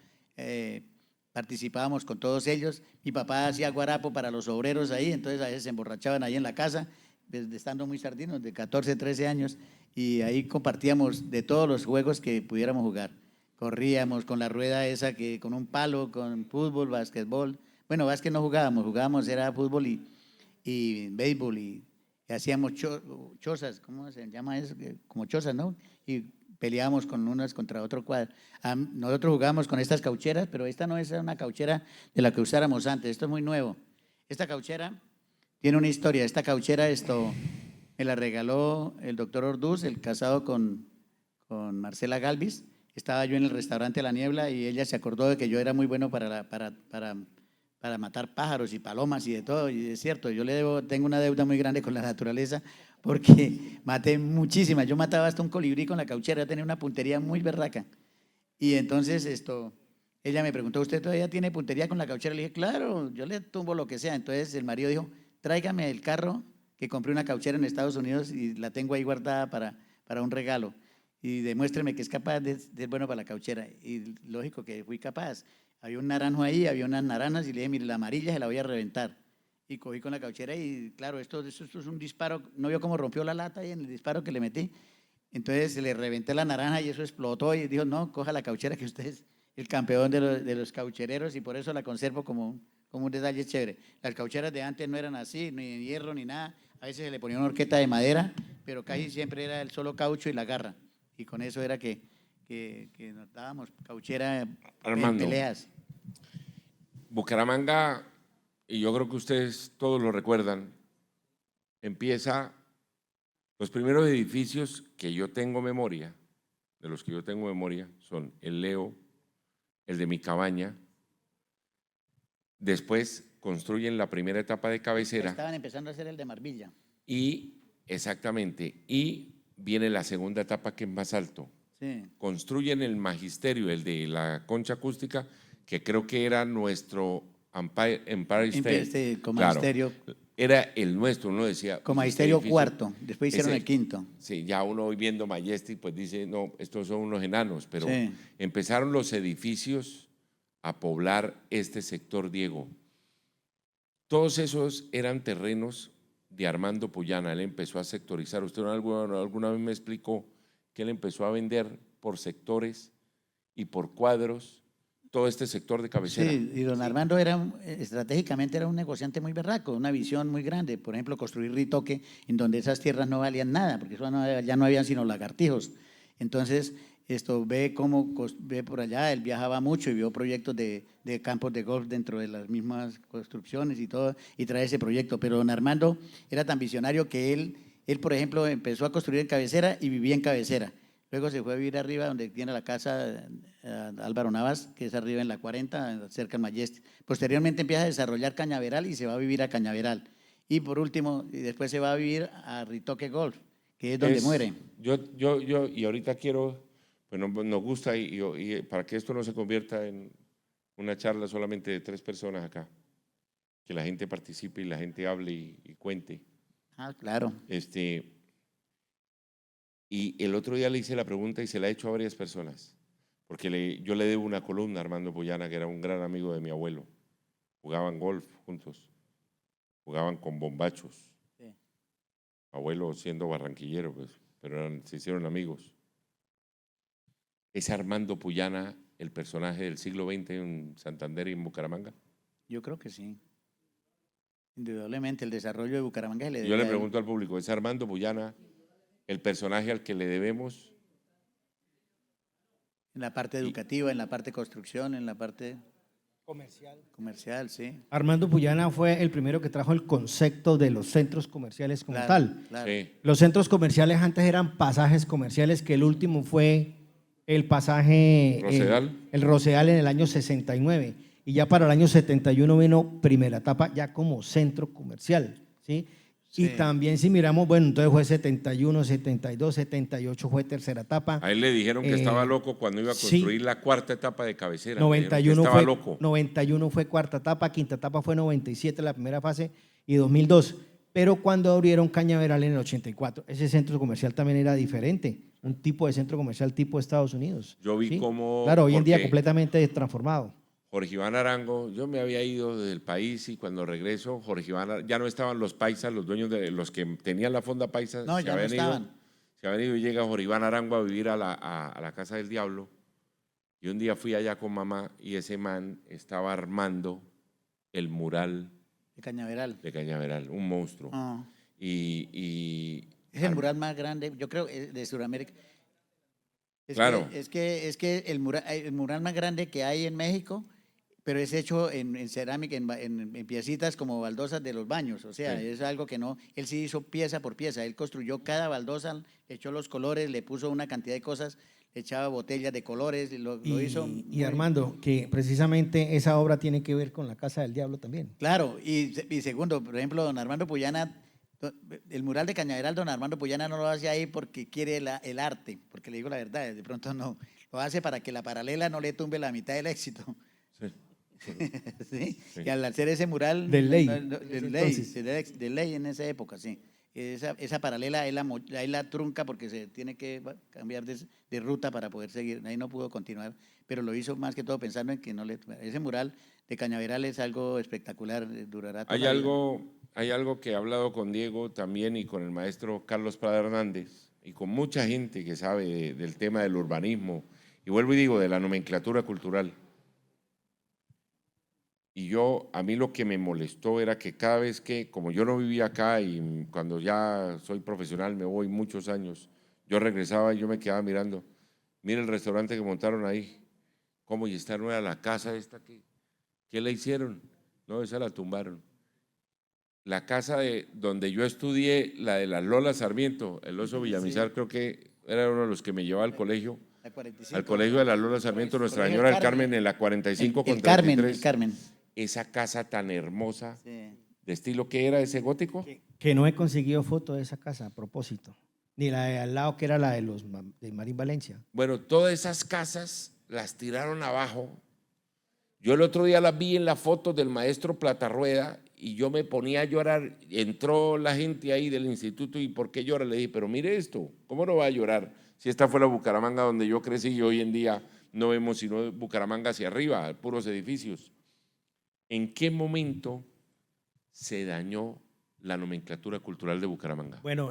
participábamos con todos ellos. Mi papá hacía guarapo para los obreros ahí, entonces a veces se emborrachaban ahí en la casa, desde estando muy sardinos, de 14, 13 años, y ahí compartíamos de todos los juegos que pudiéramos jugar. Corríamos con la rueda esa, con un palo, con fútbol, básquetbol. Bueno, básquet no jugábamos, era fútbol y béisbol, y y hacíamos chozas, ¿cómo se llama eso? Como chozas, ¿no? Y peleábamos con unas contra otro cuadro. Nosotros jugábamos con estas caucheras, pero esta no es una cauchera de la que usáramos antes, esto es muy nuevo. Esta cauchera tiene una historia, esta cauchera me la regaló el doctor Orduz, el casado con Marcela Galvis. Estaba yo en el restaurante La Niebla y ella se acordó de que yo era muy bueno para matar pájaros y palomas y de todo. Y es cierto, tengo una deuda muy grande con la naturaleza porque maté muchísimas. Yo mataba hasta un colibrí con la cauchera, yo tenía una puntería muy berraca. Y entonces ella me preguntó, ¿usted todavía tiene puntería con la cauchera? Le dije, claro, yo le tumbo lo que sea. Entonces el marido dijo, tráigame el carro que compré una cauchera en Estados Unidos y la tengo ahí guardada para un regalo. Y demuéstreme que es capaz de ser bueno para la cauchera. Y lógico que fui capaz. Había un naranjo ahí, había unas naranjas y le dije, mire, la amarilla se la voy a reventar. Y cogí con la cauchera y claro, esto es un disparo. ¿No vio cómo rompió la lata ahí en el disparo que le metí? Entonces le reventé la naranja y eso explotó y dijo, no, coja la cauchera que usted es el campeón de los cauchereros y por eso la conservo como un detalle chévere. Las caucheras de antes no eran así, ni de hierro ni nada. A veces se le ponía una horqueta de madera, pero casi siempre era el solo caucho y la garra. Y con eso era que nos dábamos cauchera en Armando, peleas. Bucaramanga, y yo creo que ustedes todos lo recuerdan, empieza los primeros edificios que yo tengo memoria, de los que yo tengo memoria, son el Leo, el de mi cabaña. Después construyen la primera etapa de cabecera. Estaban empezando a hacer el de Marvilla. Y, exactamente, y viene la segunda etapa que es más alto. Sí. Construyen el magisterio, el de la concha acústica, que creo que era nuestro Empire State. Con magisterio. Claro, era el nuestro, uno decía. Con magisterio cuarto, después hicieron el quinto. Sí, ya uno hoy viendo Majestic, pues dice, no, estos son unos enanos, pero sí. Empezaron los edificios a poblar este sector, Diego. Todos esos eran terrenos de Armando Puyana, él empezó a sectorizar. Usted alguna vez me explicó que él empezó a vender por sectores y por cuadros todo este sector de cabecera. Sí, y don Armando estratégicamente era un negociante muy berraco, una visión muy grande. Por ejemplo, construir Ritoque, en donde esas tierras no valían nada, porque ya no habían sino lagartijos. Entonces, ve por allá, él viajaba mucho y vio proyectos de campos de golf dentro de las mismas construcciones y todo, y trae ese proyecto. Pero don Armando era tan visionario que él, por ejemplo, empezó a construir en Cabecera y vivía en Cabecera. Luego se fue a vivir arriba, donde tiene la casa Álvaro Navas, que es arriba en la 40, cerca del Majestic. Posteriormente empieza a desarrollar Cañaveral y se va a vivir a Cañaveral. Y por último, y después se va a vivir a Ritoque Golf, que es donde muere. Y ahorita quiero, pues nos gusta, y para que esto no se convierta en una charla solamente de 3 personas acá, que la gente participe y la gente hable y cuente. Ah, claro. Y el otro día le hice la pregunta y se la he hecho a varias personas, porque yo le debo una columna a Armando Puyana, que era un gran amigo de mi abuelo. Jugaban golf juntos, jugaban con bombachos. Sí. Abuelo siendo barranquillero, pues, pero se hicieron amigos. ¿Es Armando Puyana el personaje del siglo XX en Santander y en Bucaramanga? Yo creo que sí. Indudablemente, el desarrollo de Bucaramanga Yo le pregunto al público, ¿es Armando Puyana el personaje al que le debemos? En la parte educativa, en la parte construcción, en la parte comercial, sí. Armando Puyana fue el primero que trajo el concepto de los centros comerciales como tal. Claro. Sí. Los centros comerciales antes eran pasajes comerciales, que el último fue el pasaje Rosedal. El Rosedal en el año 69. Y ya para el año 71 vino primera etapa ya como centro comercial, ¿sí? Sí. Y también si miramos, bueno, entonces fue 71, 72, 78 fue tercera etapa. A él le dijeron que estaba loco cuando iba a construir la cuarta etapa de cabecera. 91 fue cuarta etapa, quinta etapa fue 97 la primera fase y 2002. Pero cuando abrieron Cañaveral en el 84, ese centro comercial también era diferente, un tipo de centro comercial tipo Estados Unidos. Yo vi ¿sí? cómo… Claro, hoy en día completamente transformado. Jorge Iván Arango, yo me había ido del país y cuando regreso, Jorge Iván, ya no estaban los paisas, los dueños de los que tenían la fonda paisa, no, ya no estaban. Se habían ido y llega Jorge Iván Arango a vivir a la Casa del Diablo. Y un día fui allá con mamá y ese man estaba armando el mural de Cañaveral. De Cañaveral, un monstruo. y Es el mural más grande, yo creo, de Sudamérica. Claro. Es que el mural más grande que hay en México, pero es hecho en cerámica, en piecitas como baldosas de los baños. O sea, Sí. es algo que no, él sí hizo pieza por pieza. Él construyó cada baldosa, le echó los colores, le puso una cantidad de cosas, le echaba botellas de colores, lo hizo Y muy Armando, que precisamente esa obra tiene que ver con la Casa del Diablo también. claro. Y segundo, por ejemplo, don Armando Puyana, el mural de Cañaveral, don Armando Puyana no lo hace ahí porque quiere el arte, porque le digo la verdad, de pronto no, lo hace para que la paralela no le tumbe la mitad del éxito. Sí. ¿Sí? Sí. Y al hacer ese mural, De ley, de en ley, entonces. de ley en esa época, sí. Esa paralela ahí la trunca porque se tiene que cambiar de ruta para poder seguir. Ahí no pudo continuar, pero lo hizo más que todo pensando en que no le. Ese mural de Cañaveral es algo espectacular, durará toda la vida. Hay algo que he hablado con Diego también y con el maestro Carlos Prada Hernández y con mucha gente que sabe del tema del urbanismo y vuelvo y digo, de la nomenclatura cultural. Y a mí lo que me molestó era que cada vez que, como yo no vivía acá y cuando ya soy profesional, me voy muchos años, yo regresaba y yo me quedaba mirando, mira el restaurante que montaron ahí, cómo y está nueva la casa esta, ¿qué le hicieron? No, esa la tumbaron. La casa donde yo estudié, la de las Lola Sarmiento, el Oso Villamizar, Sí. creo que era uno de los que me llevaba al colegio La 45, al colegio de las Lola Sarmiento, Nuestra Colegio Señora del Carmen en la 45 con el Carmen, 33. el Carmen. Esa casa tan hermosa, Sí. de estilo que era ese gótico. Que no he conseguido foto de esa casa a propósito. Ni la de al lado, que era la de de Marín Valencia. Bueno, todas esas casas las tiraron abajo. Yo el otro día las vi en la foto del maestro Platarrueda y yo me ponía a llorar. Entró la gente ahí del instituto y ¿por qué llora? Le dije, pero mire esto, ¿cómo no va a llorar? Si esta fue la Bucaramanga donde yo crecí y hoy en día no vemos sino Bucaramanga hacia arriba, puros edificios. ¿En qué momento se dañó la nomenclatura cultural de Bucaramanga? Bueno,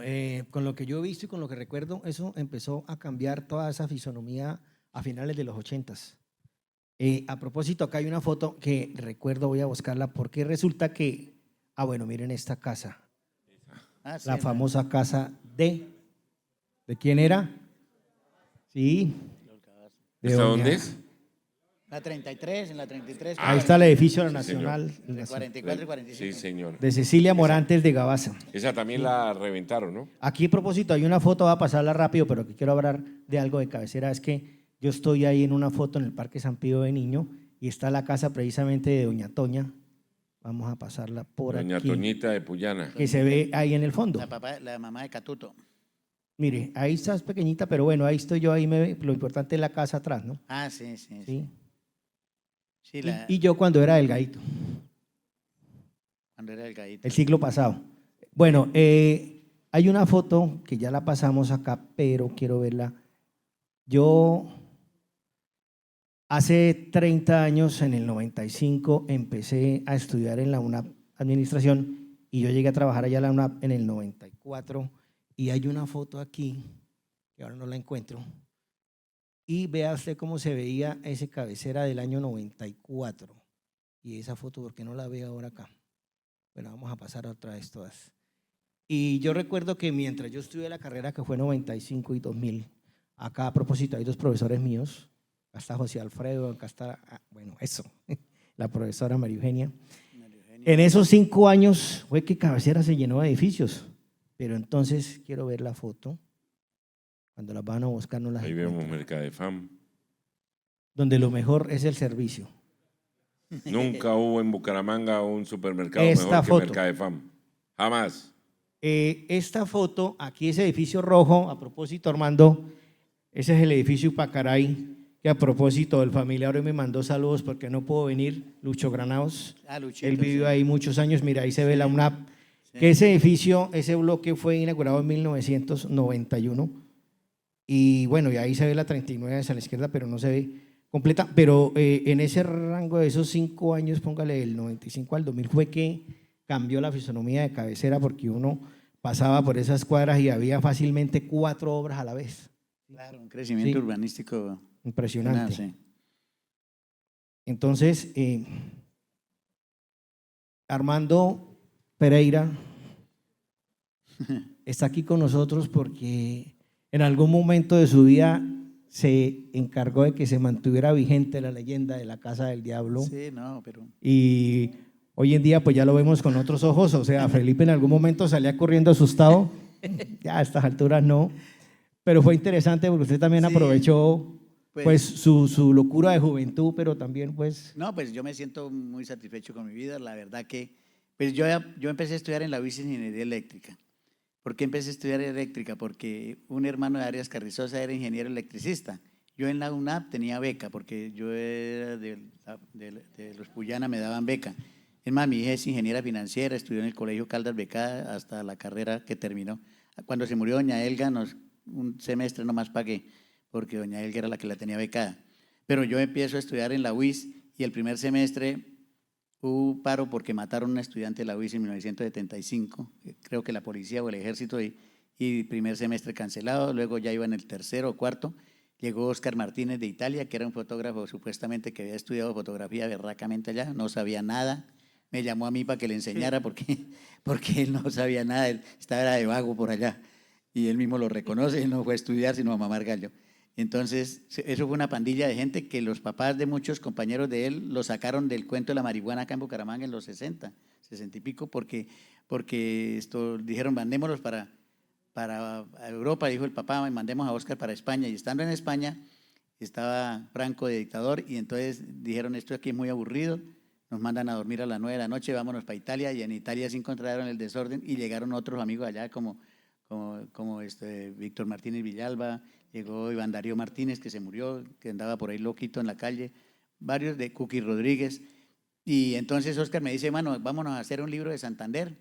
con lo que yo he visto y con lo que recuerdo, eso empezó a cambiar toda esa fisonomía a finales de los 80s. A propósito, acá hay una foto que recuerdo, voy a buscarla, porque resulta que, bueno, miren esta casa, Ah, sí, la famosa casa ¿de quién era? Sí, de ¿Esta doña, dónde es? la 33, en la 33. ahí está el edificio sí, nacional De 44 y 45. Sí, señor. de Cecilia Morantes de Gabaza. Esa también la reventaron, ¿no? Aquí a propósito hay una foto, va a pasarla rápido, pero que quiero hablar de algo de cabecera, es que yo estoy ahí en una foto en el Parque San Pío de Niño y está la casa precisamente de doña Toña, vamos a pasarla por Doña aquí, Toñita de Puyana. que se ve ahí en el fondo. La mamá de Catuto. Mire, ahí estás pequeñita, pero bueno, ahí estoy yo, ahí lo importante es la casa atrás, ¿no? Ah, sí, sí. Sí. Sí, Y yo cuando era delgadito, cuando era delgadito. el siglo pasado. Bueno, hay una foto que ya la pasamos acá, pero quiero verla. Yo hace 30 años, en el 95, empecé a estudiar en la UNAP Administración y yo llegué a trabajar allá en la UNAP en el 94 y hay una foto aquí, que ahora no la encuentro, y vea usted cómo se veía ese cabecera del año 94 y esa foto, ¿por qué no la veo ahora acá? Bueno, vamos a pasar otra vez todas. Y yo recuerdo que mientras yo estudié la carrera, que fue 95 y 2000, acá a propósito hay dos profesores míos, acá está José Alfredo, acá está, bueno, eso, la profesora María Eugenia. En esos 5 años fue que Cabecera se llenó de edificios, pero entonces quiero ver la foto, cuando las van a buscar no las Ahí encuentran. vemos Mercadefam. Donde lo mejor es el servicio. Nunca hubo en Bucaramanga un supermercado Esta mejor que foto. Mercadefam. Jamás. Esta foto, aquí ese edificio rojo, a propósito Armando, ese es el edificio Upacaray, que a propósito el familiar hoy me mandó saludos porque no pudo venir, Lucho Granados. Luchito, Él vivió sí. ahí muchos años, mira, ahí se ve la UNAP, Sí. que ese edificio, ese bloque fue inaugurado en 1991 y bueno, y ahí se ve la 39 hacia la izquierda, pero no se ve completa, pero en ese rango de esos 5 años, póngale del 95 al 2000, fue que cambió la fisonomía de Cabecera porque uno pasaba por esas cuadras y había fácilmente 4 obras a la vez. Claro, un crecimiento Sí. urbanístico. Impresionante. Sí. Entonces, Armando Pereira está aquí con nosotros porque en algún momento de su vida se encargó de que se mantuviera vigente la leyenda de la Casa del Diablo. Sí, no, pero Y hoy en día pues ya lo vemos con otros ojos, o sea, Felipe en algún momento salía corriendo asustado, ya a estas alturas no, pero fue interesante porque usted también sí, aprovechó pues, pues su locura de juventud, pero también pues… no, pues yo me siento muy satisfecho con mi vida. La verdad que, pues yo empecé a estudiar en la UIS Ingeniería Eléctrica. ¿Por qué empecé a estudiar eléctrica? Porque un hermano de Arias Carrizosa era ingeniero electricista. Yo en la UNAP tenía beca, porque yo era de los Puyana, me daban beca. Es más, mi hija es ingeniera financiera, estudió en el Colegio Caldas Becada hasta la carrera que terminó. Cuando se murió doña Elga, un semestre nomás pagué, porque doña Elga era la que la tenía becada. Pero yo empiezo a estudiar en la UIS y el primer semestre hubo paro porque mataron a un estudiante de la UIS en 1975, creo que la policía o el ejército, y primer semestre cancelado, luego ya iba en el tercero o cuarto, llegó Óscar Martínez de Italia, que era un fotógrafo supuestamente que había estudiado fotografía berracamente allá, no sabía nada, me llamó a mí para que le enseñara porque él no sabía nada, él estaba de vago por allá, y él mismo lo reconoce, él no fue a estudiar sino a mamar gallo. Entonces, eso fue una pandilla de gente que los papás de muchos compañeros de él lo sacaron del cuento de la marihuana acá en Bucaramanga en los 60 y pico, porque dijeron, mandémoslos para Europa, dijo el papá, y mandemos a Óscar para España. Y estando en España, estaba Franco de dictador, y entonces dijeron, esto aquí es muy aburrido, nos mandan a dormir a las 9 de la noche, vámonos para Italia, y en Italia se encontraron el desorden, y llegaron otros amigos allá, como Víctor Martínez Villalba, llegó Iván Darío Martínez, que se murió, que andaba por ahí loquito en la calle, varios de Cookie Rodríguez. Y entonces Óscar me dice, mano, vámonos a hacer un libro de Santander.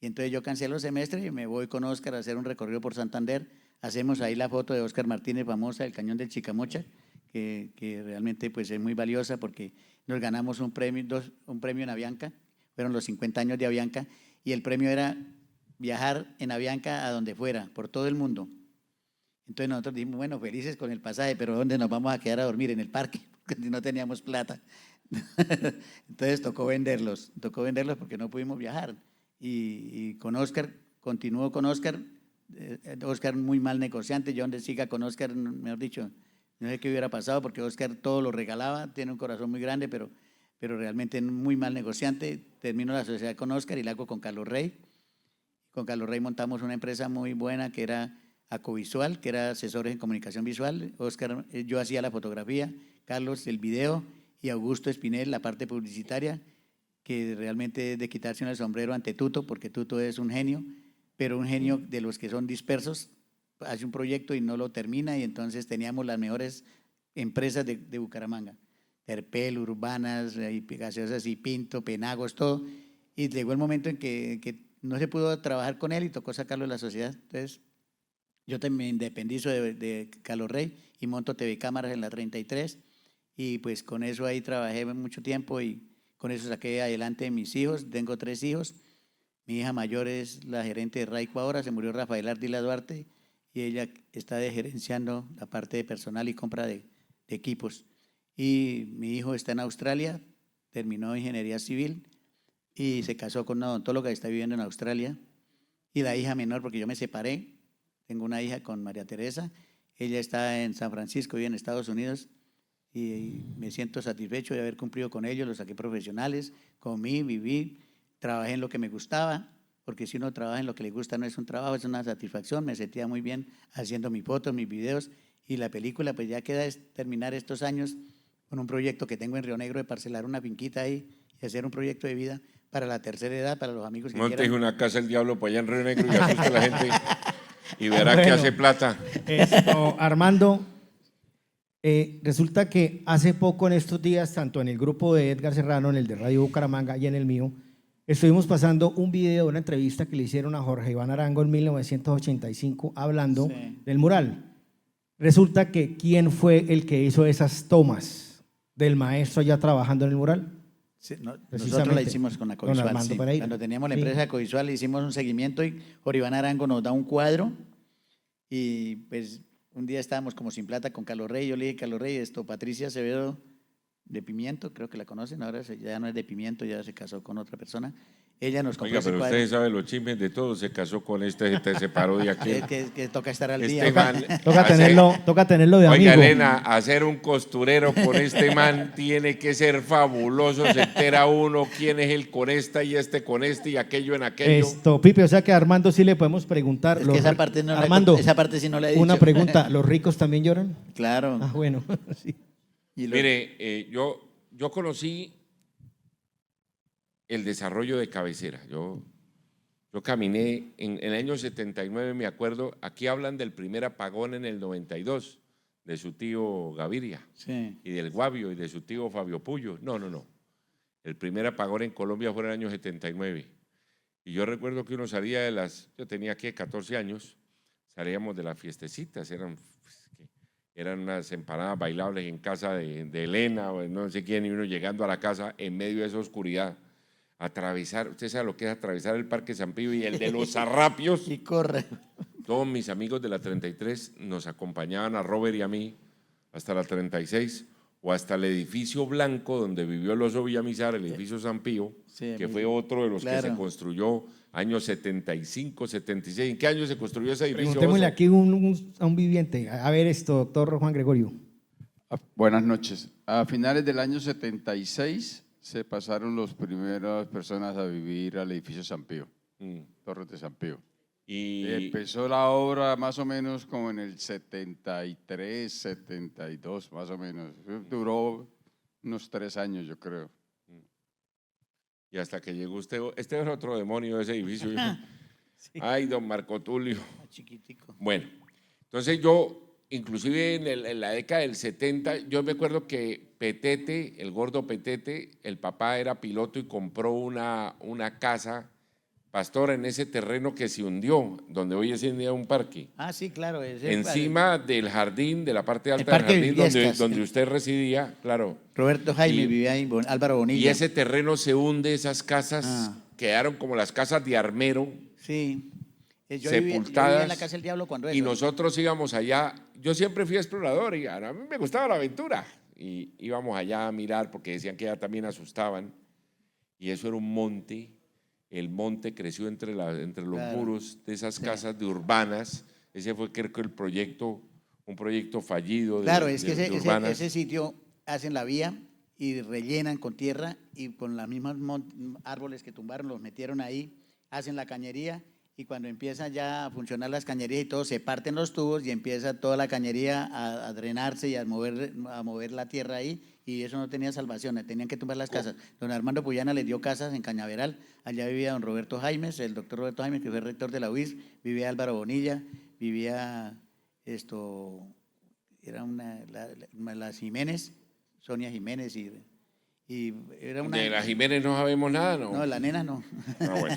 Y entonces yo cancelo el semestre y me voy con Óscar a hacer un recorrido por Santander. Hacemos ahí la foto de Óscar Martínez famosa, el Cañón del Chicamocha, que realmente pues, es muy valiosa porque nos ganamos un premio en Avianca, fueron los 50 años de Avianca, y el premio era viajar en Avianca a donde fuera, por todo el mundo. Entonces nosotros dijimos, bueno, felices con el pasaje, pero ¿dónde nos vamos a quedar a dormir? En el parque, porque no teníamos plata. Entonces tocó venderlos porque no pudimos viajar. Y con Óscar, continuó con Óscar, Óscar muy mal negociante, yo donde siga con Óscar, mejor dicho, no sé qué hubiera pasado, porque Óscar todo lo regalaba, tiene un corazón muy grande, pero realmente muy mal negociante. Termino la sociedad con Óscar y la hago con Carlos Rey. Con Carlos Rey montamos una empresa muy buena que era Acovisual, que era asesores en comunicación visual. Óscar, yo hacía la fotografía, Carlos el video y Augusto Espinel la parte publicitaria, que realmente es de quitarse el sombrero ante Tuto, porque Tuto es un genio, pero un genio de los que son dispersos, hace un proyecto y no lo termina, y entonces teníamos las mejores empresas de Bucaramanga, Terpel, Urbanas, gaseosas y Pinto, Penagos, todo, y llegó el momento en que no se pudo trabajar con él y tocó sacarlo de la sociedad. Entonces yo también me independizo de Carlos Rey y monto TV Cámaras en la 33, y pues con eso ahí trabajé mucho tiempo y con eso saqué adelante mis hijos. Tengo 3 hijos. Mi hija mayor es la gerente de Raico ahora, se murió Rafael Ardila Duarte y ella está gerenciando la parte de personal y compra de equipos. Y mi hijo está en Australia, terminó ingeniería civil y se casó con una odontóloga que está viviendo en Australia. Y la hija menor, porque yo me separé, tengo una hija con María Teresa, ella está en San Francisco, vive en Estados Unidos, y me siento satisfecho de haber cumplido con ellos, los saqué profesionales, comí, viví, trabajé en lo que me gustaba, porque si uno trabaja en lo que le gusta no es un trabajo, es una satisfacción. Me sentía muy bien haciendo mis fotos, mis videos, y la película pues ya queda terminar estos años con un proyecto que tengo en Río Negro de parcelar una finquita ahí y hacer un proyecto de vida para la tercera edad, para los amigos que Montes quieran. una casa del diablo para allá en Río Negro y asuste a la gente y verá que hace plata. Armando, resulta que hace poco en estos días, tanto en el grupo de Edgar Serrano, en el de Radio Bucaramanga y en el mío, estuvimos pasando un video de una entrevista que le hicieron a Jorge Iván Arango en 1985 hablando del mural. Resulta que ¿quién fue el que hizo esas tomas del maestro allá trabajando en el mural? Sí, nosotros la hicimos con Acovisual. Sí. Cuando teníamos la empresa Acovisual, hicimos un seguimiento y Jorge Iván Arango nos da un cuadro y pues un día estábamos como sin plata con Carlos Rey. Yo le dije, Carlos Rey, Patricia Acevedo de Pimiento, creo que la conocen, ahora ya no es de Pimiento, ya se casó con otra persona. ella nos compró Oiga, ese pero cuadro. ustedes saben los chismes de todo. Se casó con este se paró de aquí. Que toca estar al Este día. man Toca hace- tenerlo de Oiga, amigo. Elena, hacer un costurero con este man tiene que ser fabuloso. Se entera uno quién es el con esta y este con este y aquello en aquello. Pipe, o sea que a Armando sí le podemos preguntar. Es que esa parte, no Armando, esa parte sí no la he dicho. una pregunta, ¿los ricos también lloran? Claro. Ah, bueno, sí. Y Mire, yo conocí el desarrollo de Cabecera. Yo caminé en el año 79, me acuerdo, aquí hablan del primer apagón en el 92, de su tío Gaviria, sí. y del Guavio, y de su tío Fabio Puyo. No. El primer apagón en Colombia fue en el año 79. Y yo recuerdo que uno salía yo tenía aquí 14 años, salíamos de las fiestecitas, eran unas empanadas bailables en casa de Elena o de no sé quién, y uno llegando a la casa en medio de esa oscuridad. Atravesar, usted sabe lo que es atravesar el Parque San Pío y el de los zarrapios. Y corre. Todos mis amigos de la 33 nos acompañaban a Robert y a mí hasta la 36 o hasta el edificio blanco donde vivió el Oso Villamizar, el edificio San Pío, Sí, que fue otro de los que se claro. construyó años 75, 76. ¿En qué año se construyó ese edificio? Preguntémosle Oso? aquí a un viviente. A ver esto, doctor Juan Gregorio. Buenas noches. A finales del año 76 se pasaron las primeras personas a vivir al edificio San Pío, Torres de San Pío. Y Empezó la obra más o menos como en el 73, 72, más o menos. Duró unos 3 años, yo creo. hasta que llegó usted, este es otro demonio de ese edificio. Ay, don Marco Tulio. Chiquitico. Bueno, entonces yo, inclusive en la década del 70, yo me acuerdo que Petete, el gordo Petete, el papá era piloto y compró una casa, pastor, en ese terreno que se hundió, donde hoy es en día un parque. Ah, sí, claro. Ese Encima del jardín, de la parte alta del Parque jardín Villescas. donde usted residía, claro. Roberto Jaime Y- vivía ahí, Álvaro Bonilla. Y ese terreno se hunde, esas casas quedaron como las casas de Armero, Sí. Yo sepultadas. vivía en la Casa del Diablo cuando Y eso. nosotros íbamos allá, yo siempre fui explorador y a mí me gustaba la aventura. Y íbamos allá a mirar porque decían que ya también asustaban. Y eso era un monte. El monte creció entre los Claro. muros de esas Sí. casas de urbanas. Ese fue, creo que, un proyecto fallido Claro, es que de urbanas. ese sitio hacen la vía y rellenan con tierra y con las mismas árboles que tumbaron los metieron ahí, hacen la cañería y cuando empiezan ya a funcionar las cañerías y todo, se parten los tubos y empieza toda la cañería a drenarse y a mover la tierra ahí y eso no tenía salvación, tenían que tumbar las casas. Don Armando Puyana les dio casas en Cañaveral, allá vivía don Roberto Jaimes, el doctor Roberto Jaimes, que fue rector de la UIS, vivía Álvaro Bonilla, vivía era las Jiménez, Sonia Jiménez y era una… De las Jiménez no sabemos nada, ¿no? No, la nena no. Ah, bueno.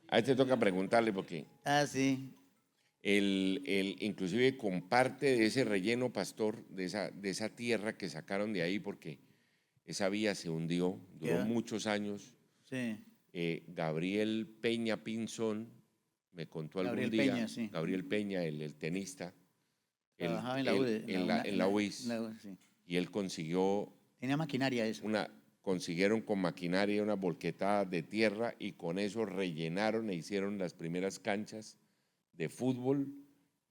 A este toca preguntarle porque Ah, sí. inclusive con parte de ese relleno, pastor, de esa tierra que sacaron de ahí, porque esa vía se hundió, duró Ya. muchos años. Sí. Gabriel Peña Pinzón me contó Gabriel algún día, Peña, sí. Gabriel Peña, el tenista, Trabajaba en la UD. en la UIS, sí. y él consiguió Tenía maquinaria eso. consiguieron con maquinaria una volquetada de tierra y con eso rellenaron e hicieron las primeras canchas de fútbol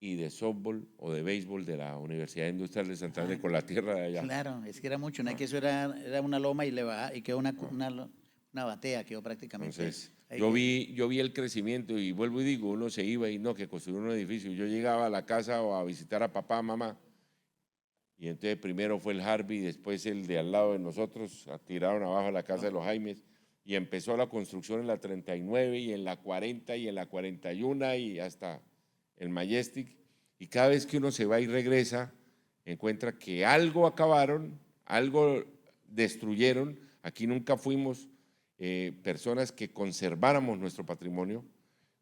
y de softball o de béisbol de la Universidad Industrial de Santander con la tierra de allá. Claro, es que era mucho, no es que eso era una loma y le bajaba y quedó una batea, quedó prácticamente. Entonces, ahí. yo vi el crecimiento y vuelvo y digo, uno se iba y no, que construyó un edificio. Yo llegaba a la casa o a visitar a papá, mamá, y entonces primero fue el Harvey, después el de al lado de nosotros, tiraron abajo a la casa de los Jaimes, y empezó la construcción en la 39 y en la 40 y en la 41 y hasta el Majestic, y cada vez que uno se va y regresa, encuentra que algo acabaron, algo destruyeron. Aquí nunca fuimos personas que conserváramos nuestro patrimonio.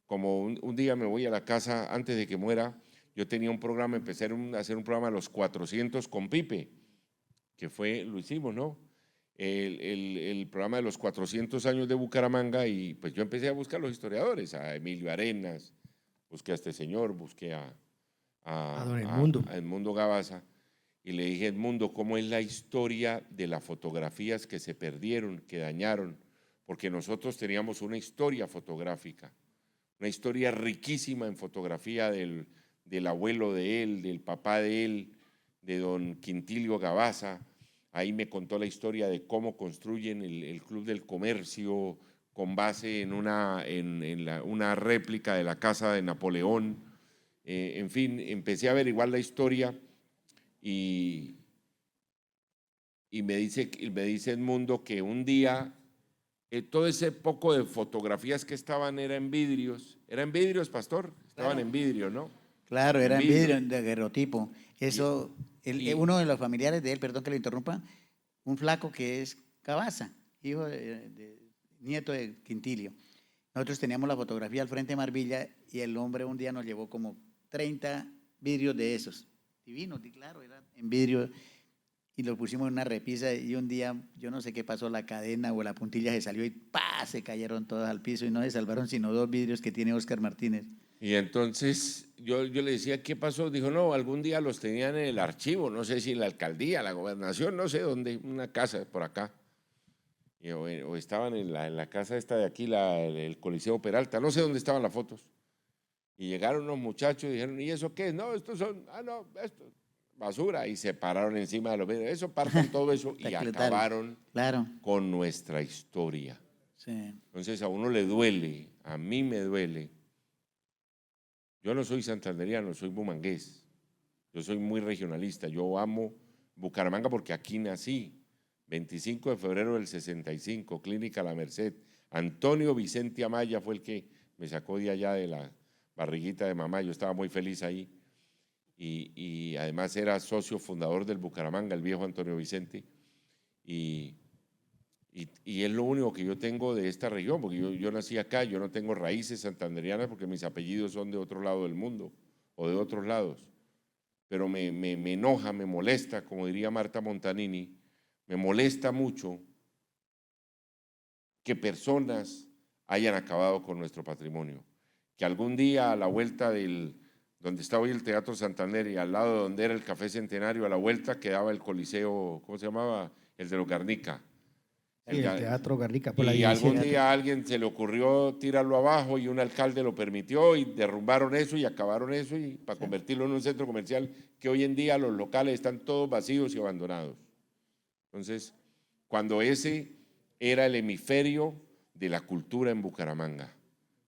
Como un día me voy a la casa antes de que muera, yo tenía un programa, empecé a hacer un programa a los 400 con Pipe, que lo hicimos, ¿no? El programa de los 400 años de Bucaramanga, y pues yo empecé a buscar a los historiadores, a Emilio Arenas, busqué a este señor, busqué a don Edmundo. a Edmundo Gabaza, y le dije, Edmundo, ¿cómo es la historia de las fotografías que se perdieron, que dañaron? porque nosotros teníamos una historia fotográfica, una historia riquísima en fotografía del abuelo de él, del papá de él, de don Quintilio Gabaza. Ahí me contó la historia de cómo construyen el Club del Comercio con base en una réplica de la casa de Napoleón. En fin, empecé a averiguar la historia y me dice Edmundo que un día todo ese poco de fotografías que estaban eran vidrios, pastor, estaban Claro. en vidrio, ¿no? Claro, era en vidrio. vidrio, de daguerrotipo. Eso, uno de los familiares de él, perdón que lo interrumpa, un flaco que es Cabaza, hijo nieto de Quintilio. Nosotros teníamos la fotografía al frente de Marvilla y el hombre un día nos llevó como 30 vidrios de esos. Divinos, claro, era en vidrio y los pusimos en una repisa y un día, yo no sé qué pasó, la cadena o la puntilla se salió y ¡pah! Se cayeron todos al piso y no se salvaron sino 2 vidrios que tiene Óscar Martínez. Y entonces yo le decía, ¿qué pasó? Dijo, no, algún día los tenían en el archivo, no sé si en la alcaldía, la gobernación, no sé dónde, una casa por acá. O estaban en la casa esta de aquí, el Coliseo Peralta, no sé dónde estaban las fotos. Y llegaron unos muchachos y dijeron, ¿y eso qué es? No, estos son, esto basura. Y se pararon encima de los vidrios. Eso, partan todo eso y acabaron con nuestra historia. Sí. Entonces a uno le duele, a mí me duele. Yo no soy santanderiano, soy bumangués. Yo soy muy regionalista. Yo amo Bucaramanga porque aquí nací. 25 de febrero del 65, Clínica La Merced. Antonio Vicente Amaya fue el que me sacó de allá de la barriguita de mamá. Yo estaba muy feliz ahí. Y además era socio fundador del Bucaramanga, el viejo Antonio Vicente. Y es lo único que yo tengo de esta región, porque yo nací acá, yo no tengo raíces santanderianas porque mis apellidos son de otro lado del mundo o de otros lados. Pero me enoja, me molesta, como diría Marta Montanini, me molesta mucho que personas hayan acabado con nuestro patrimonio. Que algún día a la vuelta donde está hoy el Teatro Santander y al lado de donde era el Café Centenario, a la vuelta quedaba el Coliseo, ¿cómo se llamaba? El de los Garnica. El Teatro Garnica. Por y algún día a alguien se le ocurrió tirarlo abajo y un alcalde lo permitió y derrumbaron eso y acabaron eso y para convertirlo en un centro comercial que hoy en día los locales están todos vacíos y abandonados. Entonces, cuando ese era el hemisferio de la cultura en Bucaramanga,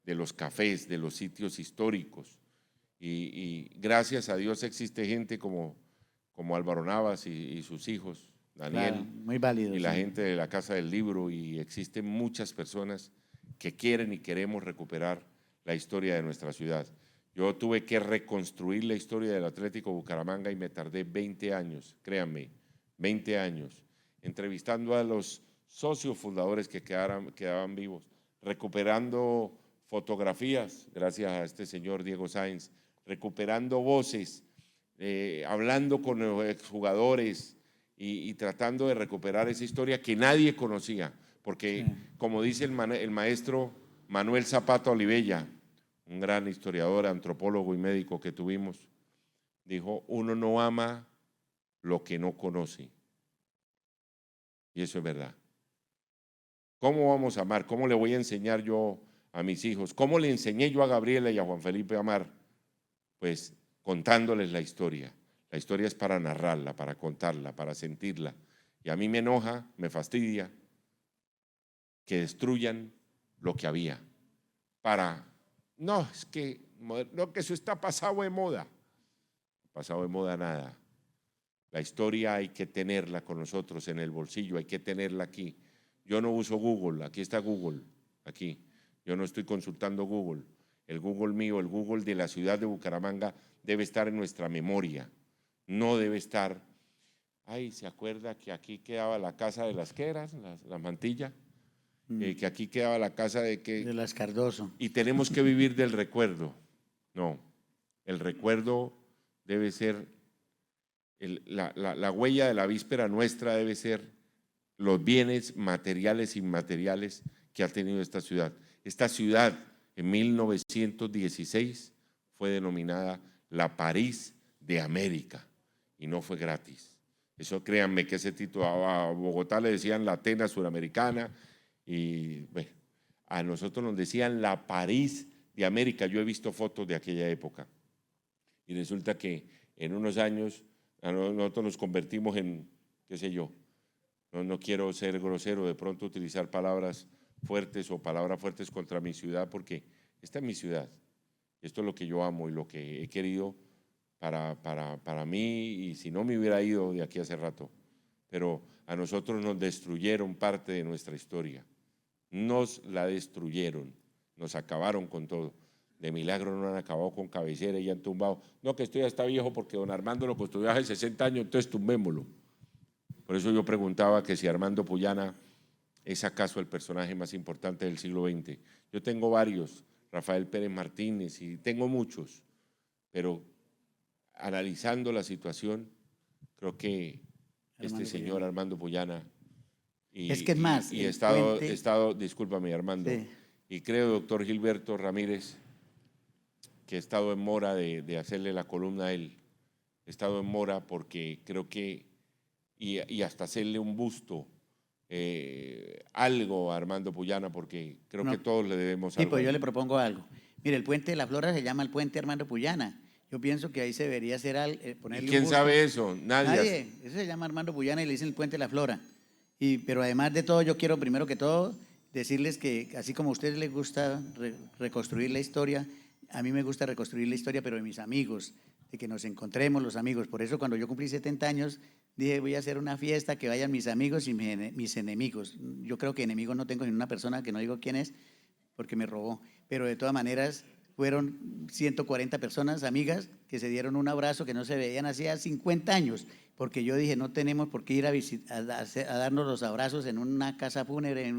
de los cafés, de los sitios históricos, y gracias a Dios existe gente como Álvaro Navas y sus hijos, Daniel, claro, muy válido, y la gente de la Casa del Libro, y existen muchas personas que quieren y queremos recuperar la historia de nuestra ciudad. Yo tuve que reconstruir la historia del Atlético Bucaramanga y me tardé 20 años, créanme, 20 años, entrevistando a los socios fundadores que quedaban vivos, recuperando fotografías, gracias a este señor Diego Sáenz, recuperando voces, hablando con los exjugadores y tratando de recuperar esa historia que nadie conocía, porque como dice el maestro Manuel Zapata Olivella, un gran historiador, antropólogo y médico que tuvimos, dijo, uno no ama lo que no conoce. Y eso es verdad. ¿Cómo vamos a amar? ¿Cómo le voy a enseñar yo a mis hijos? ¿Cómo le enseñé yo a Gabriela y a Juan Felipe a amar? Pues contándoles la historia. La historia es para narrarla, para contarla, para sentirla. Y a mí me enoja, me fastidia que destruyan lo que había. No, es que eso está pasado de moda. Pasado de moda nada. La historia hay que tenerla con nosotros en el bolsillo, hay que tenerla aquí. Yo no uso Google, aquí está Google, aquí. Yo no estoy consultando Google. El Google mío, el Google de la ciudad de Bucaramanga debe estar en nuestra memoria. No debe estar, ¿se acuerda que aquí quedaba la casa de las Queras, la Mantilla? Que aquí quedaba la casa de las Cardoso. Y tenemos que vivir del recuerdo. No, el recuerdo debe ser, la huella de la víspera nuestra debe ser los bienes materiales e inmateriales que ha tenido esta ciudad. Esta ciudad en 1916 fue denominada la París de América y no fue gratis. Eso créanme que ese título a Bogotá le decían la Atenas suramericana Y bueno, a nosotros nos decían la París de América. Yo he visto fotos de aquella época. Y resulta que en unos años nosotros nos convertimos en, qué sé yo, no quiero ser grosero, de pronto utilizar palabras fuertes o palabras fuertes contra mi ciudad, porque esta es mi ciudad. Esto es lo que yo amo y lo que he querido para mí, y si no me hubiera ido de aquí hace rato. Pero a nosotros nos destruyeron parte de nuestra historia. Nos la destruyeron, nos acabaron con todo. De milagro no han acabado con Cabecera y han tumbado. No, que esto ya está viejo porque don Armando lo construyó hace 60 años, entonces tumbémoslo. Por eso yo preguntaba que si Armando Puyana es acaso el personaje más importante del siglo XX. Yo tengo varios, Rafael Pérez Martínez, y tengo muchos, pero analizando la situación, creo que este señor Armando Puyana, y, es que es más, y he estado, discúlpame Armando, sí. Y creo, doctor Gilberto Ramírez, que he estado en mora de hacerle la columna a él. He estado en mora porque creo que, y hasta hacerle un busto, algo a Armando Puyana, porque creo que todos le debemos algo. Sí, pues yo le propongo algo. Mire, el Puente de la Flora se llama el Puente Armando Puyana. Yo pienso que ahí se debería hacer ponerle ¿Y quién sabe eso? Nadie. Eso se llama Armando Puyana y le dicen el Puente de la Flora. Pero además de todo, yo quiero primero que todo decirles que así como a ustedes les gusta reconstruir la historia, a mí me gusta reconstruir la historia, pero de mis amigos, de que nos encontremos los amigos. Por eso cuando yo cumplí 70 años, dije voy a hacer una fiesta, que vayan mis amigos y mis enemigos. Yo creo que enemigos no tengo ninguna persona, que no digo quién es, porque me robó. Pero de todas maneras, fueron 140 personas, amigas, que se dieron un abrazo que no se veían hacía 50 años, porque yo dije, no tenemos por qué ir a darnos los abrazos en una casa fúnebre,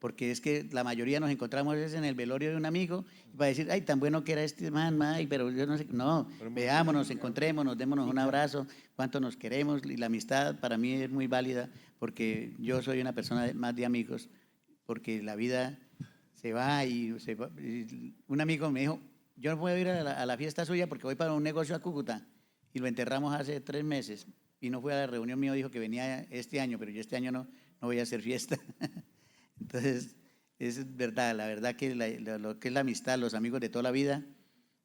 porque es que la mayoría nos encontramos en el velorio de un amigo, para decir, ay, tan bueno que era este man, pero yo no sé, no, veámonos, encontrémonos, démonos un abrazo, cuánto nos queremos, y la amistad para mí es muy válida, porque yo soy una persona más de amigos, porque la vida se va y un amigo me dijo, yo no puedo ir a la fiesta suya porque voy para un negocio a Cúcuta, y lo enterramos hace 3 meses, y no fue a la reunión mía, dijo que venía este año, pero yo este año no voy a hacer fiesta. Entonces, es verdad, la verdad que lo que es la amistad, los amigos de toda la vida,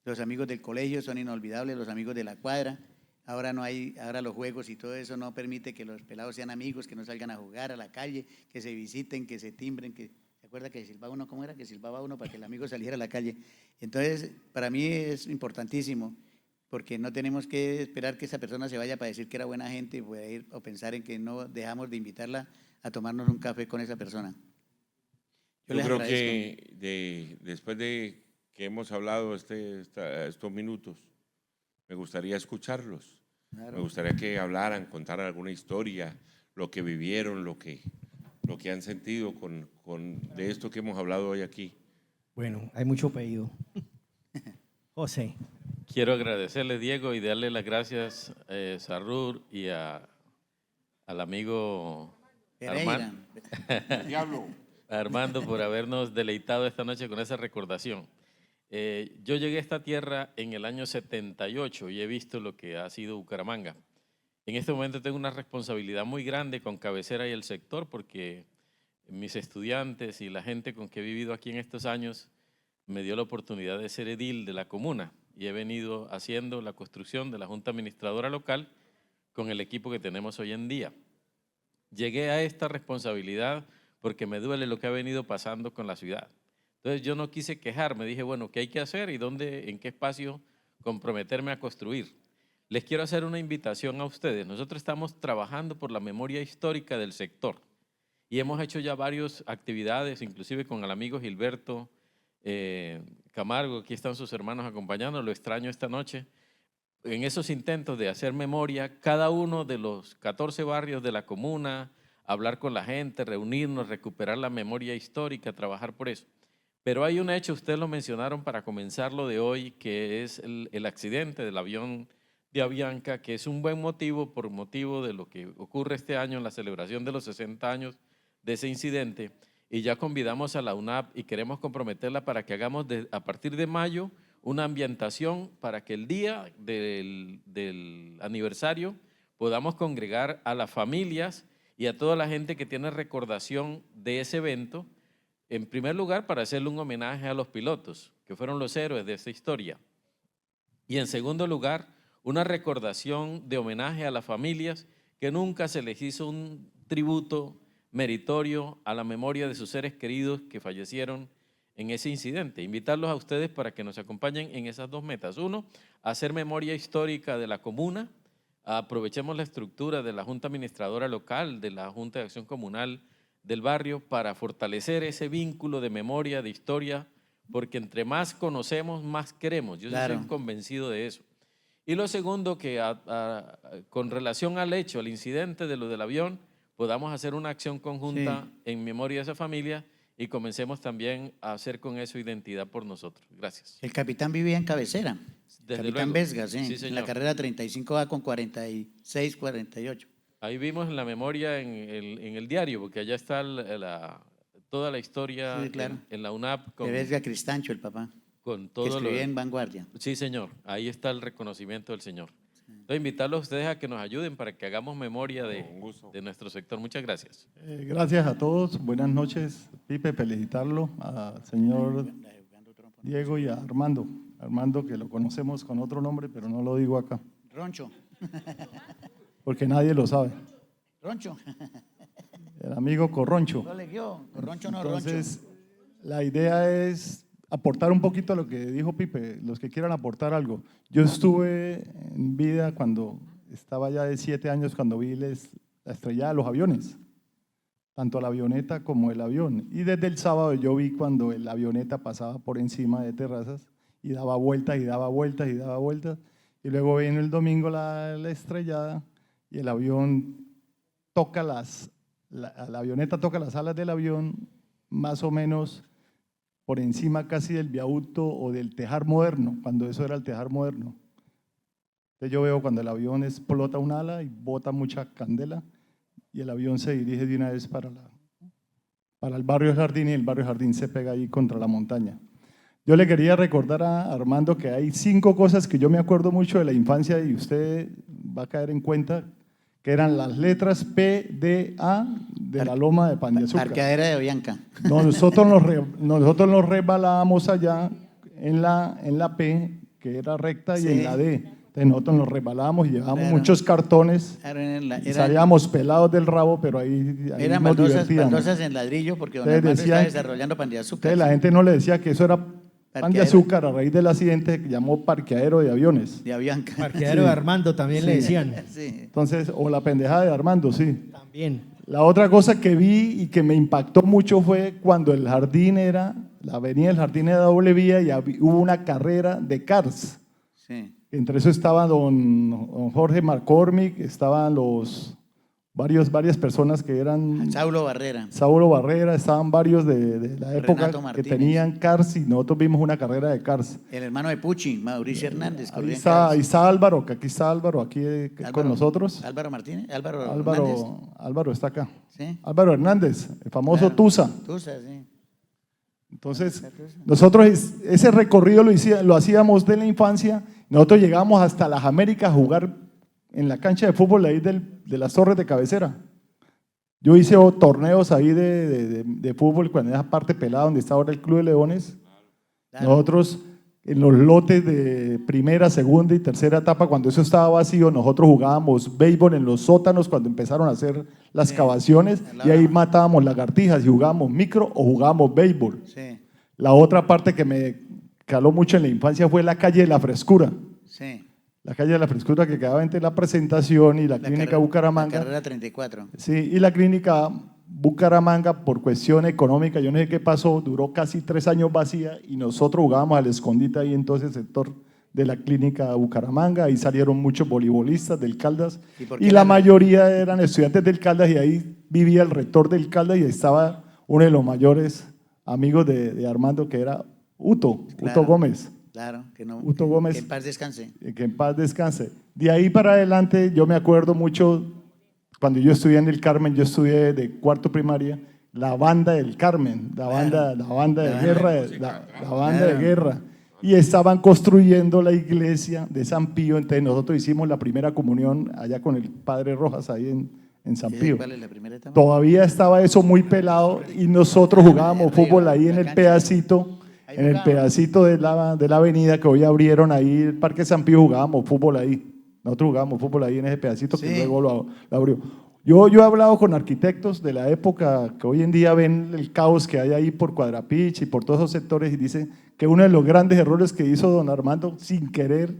los amigos del colegio son inolvidables, los amigos de la cuadra, ahora los juegos y todo eso no permite que los pelados sean amigos, que no salgan a jugar a la calle, que se visiten, que se timbren, ¿se acuerda que silbaba uno? ¿Cómo era? Que silbaba uno para que el amigo saliera a la calle. Entonces, para mí es importantísimo, porque no tenemos que esperar que esa persona se vaya para decir que era buena gente y pueda ir o pensar en que no dejamos de invitarla a tomarnos un café con esa persona. Yo creo que después de que hemos hablado estos minutos, me gustaría escucharlos. Claro. Me gustaría que hablaran, contaran alguna historia, lo que vivieron, lo que han sentido de esto que hemos hablado hoy aquí. Bueno, hay mucho pedido. José. Quiero agradecerle, Diego, y darle las gracias a Sarrur y al amigo Armando por habernos deleitado esta noche con esa recordación. Yo llegué a esta tierra en el año 78 y he visto lo que ha sido Bucaramanga. En este momento tengo una responsabilidad muy grande con Cabecera y el sector, porque mis estudiantes y la gente con que he vivido aquí en estos años me dio la oportunidad de ser edil de la comuna y he venido haciendo la construcción de la Junta Administradora Local con el equipo que tenemos hoy en día. Llegué a esta responsabilidad porque me duele lo que ha venido pasando con la ciudad. Entonces yo no quise quejarme, dije, bueno, ¿qué hay que hacer y en qué espacio comprometerme a construir? Les quiero hacer una invitación a ustedes. Nosotros estamos trabajando por la memoria histórica del sector y hemos hecho ya varias actividades, inclusive con el amigo Gilberto Camargo, aquí están sus hermanos acompañando, lo extraño esta noche. En esos intentos de hacer memoria, cada uno de los 14 barrios de la comuna, hablar con la gente, reunirnos, recuperar la memoria histórica, trabajar por eso. Pero hay un hecho, ustedes lo mencionaron para comenzar lo de hoy, que es el accidente del avión de Avianca, que es un buen motivo por motivo de lo que ocurre este año en la celebración de los 60 años de ese incidente. Y ya convidamos a la UNAP y queremos comprometerla para que hagamos a partir de mayo una ambientación para que el día del aniversario podamos congregar a las familias y a toda la gente que tiene recordación de ese evento En primer lugar, para hacerle un homenaje a los pilotos, que fueron los héroes de esta historia. Y en segundo lugar, una recordación de homenaje a las familias que nunca se les hizo un tributo meritorio a la memoria de sus seres queridos que fallecieron en ese incidente. Invitarlos a ustedes para que nos acompañen en esas dos metas. Uno, hacer memoria histórica de la comuna. Aprovechemos la estructura de la Junta Administradora Local, de la Junta de Acción Comunal del barrio para fortalecer ese vínculo de memoria, de historia, porque entre más conocemos, más queremos. Yo Claro. soy convencido de eso. Y lo segundo, que con relación al hecho, al incidente de lo del avión, podamos hacer una acción conjunta en memoria de esa familia y comencemos también a hacer con eso identidad por nosotros. Gracias. El capitán vivía en Cabecera. Desde Capitán luego. Vesga, sí. Sí, En señor. la carrera 35A con 46, 48. Ahí vimos en la memoria en el diario, porque allá está toda la historia Sí, claro. en la UNAP De Vesga Cristancho, el papá, con que todo lo escribía en Vanguardia. Sí, señor. Ahí está el reconocimiento del señor. Entonces, invitarlos a ustedes a que nos ayuden para que hagamos memoria de nuestro sector. Muchas gracias. Gracias a todos. Buenas noches, Pipe. Felicitarlo al señor Diego y a Armando. Armando, que lo conocemos con otro nombre, pero no lo digo acá, Roncho. porque nadie lo sabe. Roncho. El amigo Corroncho. Colegio. Roncho no, Entonces, la idea es aportar un poquito a lo que dijo Pipe, los que quieran aportar algo. Yo estuve en vida cuando estaba ya de 7 años, cuando vi la estrellada de los aviones, tanto la avioneta como el avión. Y desde el sábado yo vi cuando la avioneta pasaba por encima de Terrazas y daba vueltas y daba vueltas y daba vueltas. Y luego viene el domingo la estrellada y el avión toca la avioneta toca las alas del avión más o menos por encima casi del viaducto o del Tejar Moderno, cuando eso era el Tejar Moderno. Entonces yo veo cuando el avión explota un ala y bota mucha candela y el avión se dirige de una vez para el barrio Jardín y el barrio Jardín se pega ahí contra la montaña. Yo le quería recordar a Armando que hay 5 cosas que yo me acuerdo mucho de la infancia y usted va a caer en cuenta, que eran las letras P, D, A de la loma de Pan de Azúcar. Parqueadera de Bianca. Nosotros nos resbalábamos allá en la P, que era recta, y Sí. en la D. Entonces nosotros nos resbalábamos y llevábamos Claro. muchos cartones y salíamos pelados del rabo, pero ahí eran nos divertíamos. baldosas en ladrillo porque don Ustedes Armando decían estaba desarrollando Pan de Azúcar. Entonces la gente no le decía que eso era pan de Parqueadero. azúcar a raíz del accidente que llamó parqueadero de aviones. De Bianca. Parqueadero de Armando también le decían. Sí. Entonces, o la pendejada de Armando, sí. También. La otra cosa que vi y que me impactó mucho fue cuando la avenida del Jardín era doble vía y hubo una carrera de cars. Sí. Entre eso estaba don Jorge McCormick, estaban varias personas que eran Saulo Barrera. Saulo Barrera, estaban varios de la época Renato que Martínez. tenían cars y nosotros vimos una carrera de cars. El hermano de Pucci, Mauricio Hernández. Ahí corría en está, carros. ahí está Álvaro, que aquí está Álvaro, aquí con nosotros. Álvaro Martínez. Álvaro Hernández. Álvaro está acá. Sí. Álvaro Hernández, el famoso Claro. Tusa. Tusa, sí. Entonces, nosotros ese recorrido lo hacíamos de la infancia. Nosotros llegamos hasta las Américas a jugar en la cancha de fútbol ahí de las Torres de Cabecera. Yo hice torneos ahí de fútbol cuando esa parte pelada donde está ahora el Club de Leones. Claro. Nosotros en los lotes de primera, segunda y tercera etapa, cuando eso estaba vacío, nosotros jugábamos béisbol en los sótanos cuando empezaron a hacer las cavaciones y ahí matábamos lagartijas y jugábamos micro o jugábamos béisbol. Sí. La otra parte que me caló mucho en la infancia fue la calle de la Frescura. Sí. La calle de la Frescura que quedaba entre la Presentación y la clínica Bucaramanga. La carrera 34. Sí, y la clínica Bucaramanga, por cuestión económica, yo no sé qué pasó, duró casi 3 años vacía y nosotros jugábamos al escondite ahí en todo ese sector de la clínica Bucaramanga. Ahí salieron muchos voleibolistas del Caldas ¿Y por qué y la la- mayoría eran estudiantes del Caldas y ahí vivía el rector del Caldas y estaba uno de los mayores amigos de Armando, que era Uto Claro. Gómez. Claro, que no. Uto Gómez. Que en paz descanse. Que en paz descanse. De ahí para adelante, yo me acuerdo mucho, cuando yo estudié en el Carmen, yo estudié de cuarto primaria, la banda del Carmen, la banda de guerra, la banda de guerra. Y estaban construyendo la iglesia de San Pío, entonces nosotros hicimos la primera comunión allá con el padre Rojas, ahí en San ¿Esa Pío. cuál es la primera etapa? Todavía estaba eso muy pelado y nosotros jugábamos fútbol ahí en el pedacito, de la avenida que hoy abrieron ahí, el Parque San Pío, jugábamos fútbol ahí. Nosotros jugábamos fútbol ahí en ese pedacito que Sí. luego lo abrió. Yo he hablado con arquitectos de la época que hoy en día ven el caos que hay ahí por Cuadrapich y por todos esos sectores y dicen que uno de los grandes errores que hizo don Armando sin querer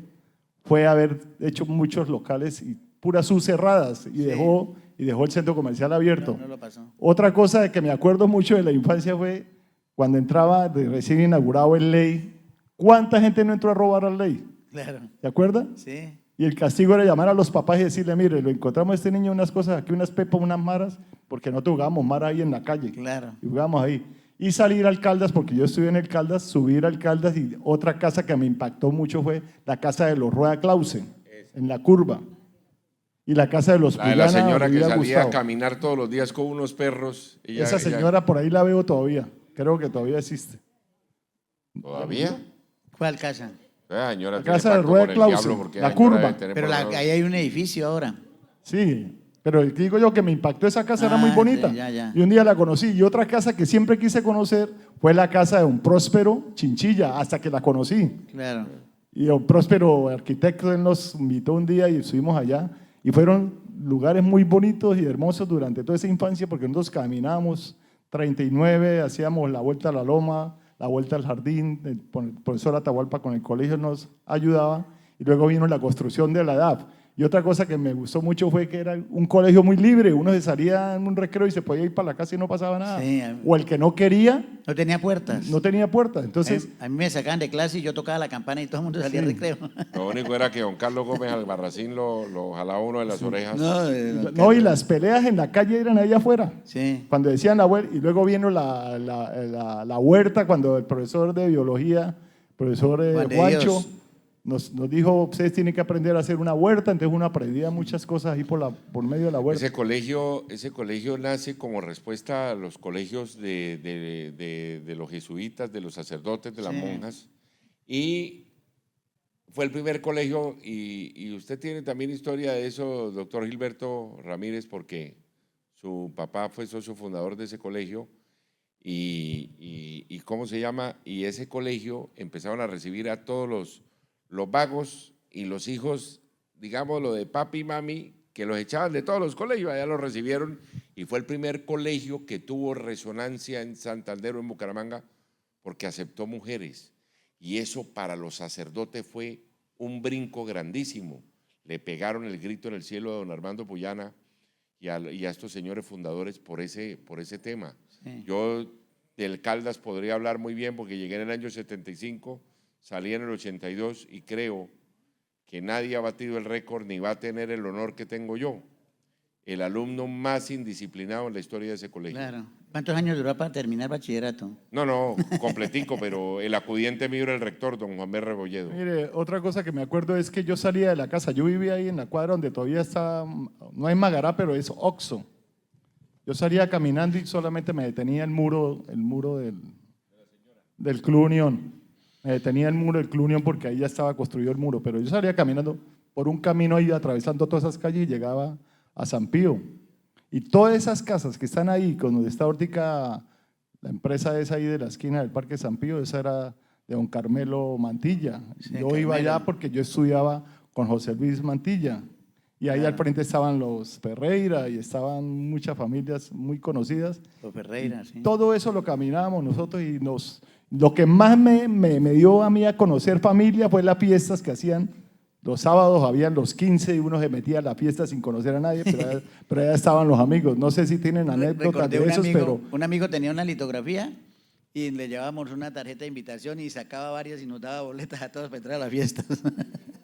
fue haber hecho muchos locales y puras U cerradas y dejó el centro comercial abierto. No lo pasó. Otra cosa de que me acuerdo mucho de la infancia fue cuando entraba de recién inaugurado el Ley. ¿Cuánta gente no entró a robar al Ley? Claro. ¿Se acuerda? Sí. Y el castigo era llamar a los papás y decirle, mire, lo encontramos a este niño unas cosas aquí, unas pepas, unas maras, porque nosotros jugábamos mara ahí en la calle. Claro. Y jugábamos ahí. Y salir al Caldas, porque yo estuve en el Caldas, subir al Caldas y otra casa que me impactó mucho fue la casa de los Rueda Clausen, en la curva. Y la casa de los La de la Puyana, señora que Olivia salía Gustavo. a caminar todos los días con unos perros. Esa señora por ahí la veo todavía, creo que todavía existe. ¿Todavía? ¿Cuál casa? La señora La tiene casa de pacto Rueda con el Clausen, diablo porque la señora curva. debe tener Pero por lo menos- ahí hay un edificio ahora. Sí, pero digo yo que me impactó esa casa, era muy Ah, bonita. sí, ya. Y un día la conocí. Y otra casa que siempre quise conocer fue la casa de don Próspero Chinchilla, hasta que la conocí. Claro. Y don Próspero, arquitecto, él nos invitó un día y estuvimos allá. Y fueron lugares muy bonitos y hermosos durante toda esa infancia, porque nosotros caminábamos 39, hacíamos la vuelta a la loma, la vuelta al jardín, el profesor Atahualpa con el colegio nos ayudaba, y luego vino la construcción de la EDAP. Y otra cosa que me gustó mucho fue que era un colegio muy libre, uno se salía en un recreo y se podía ir para la casa y no pasaba nada. Sí, O el que no quería, No tenía puertas. no tenía puerta. Entonces, A mí me sacaban de clase y yo tocaba la campana y todo el mundo salía al recreo. Lo único era que don Carlos Gómez Albarracín lo jalaba uno de las orejas. no, y las peleas en la calle eran ahí afuera. Sí. Cuando decían la huerta, y luego vino la huerta, cuando el profesor de biología, profesor Juan de Juancho, Dios. nos dijo, ustedes tienen que aprender a hacer una huerta, entonces uno aprendía muchas cosas ahí por medio de la huerta. Ese colegio nace como respuesta a los colegios de los jesuitas, de los sacerdotes, de las Sí. monjas. Y fue el primer colegio, y usted tiene también historia de eso, doctor Gilberto Ramírez, porque su papá fue socio fundador de ese colegio. Y ¿cómo se llama? Y ese colegio empezaron a recibir a todos los vagos y los hijos, digamos, lo de papi y mami, que los echaban de todos los colegios, allá los recibieron, y fue el primer colegio que tuvo resonancia en Santander o en Bucaramanga, porque aceptó mujeres, y eso para los sacerdotes fue un brinco grandísimo. Le pegaron el grito en el cielo a don Armando Puyana y a estos señores fundadores por ese tema. Sí. Yo del Caldas podría hablar muy bien porque llegué en el año 75, salí en el 82 y creo que nadie ha batido el récord ni va a tener el honor que tengo yo, el alumno más indisciplinado en la historia de ese colegio. Claro. ¿Cuántos años duró para terminar bachillerato? No, completico, pero el acudiente mío era el rector, don Juan B. Rebolledo. Mire, otra cosa que me acuerdo es que yo salía de la casa, yo vivía ahí en la cuadra donde todavía está, no hay Magará, pero es Oxo. Yo salía caminando y solamente me detenía el muro del Club Unión. Me detenía el muro del Club Unión porque ahí ya estaba construido el muro, pero yo salía caminando por un camino ahí, atravesando todas esas calles y llegaba a San Pío. Y todas esas casas que están ahí, con donde está ahorita la empresa esa ahí de la esquina del Parque San Pío, esa era de don Carmelo Mantilla. Sí, Yo iba Carmelo. allá porque yo estudiaba con José Luis Mantilla. Y ahí al frente estaban los Ferreira y estaban muchas familias muy conocidas. Los Ferreira, sí. Todo eso lo caminábamos nosotros y lo que más me dio a mí a conocer familia fue las fiestas que hacían. Los sábados habían los 15 y uno se metía a la fiesta sin conocer a nadie, pero allá estaban los amigos. No sé si tienen anécdotas Recordé de un esos, amigo, pero un amigo tenía una litografía y le llevábamos una tarjeta de invitación y sacaba varias y nos daba boletas a todos para entrar a las fiestas.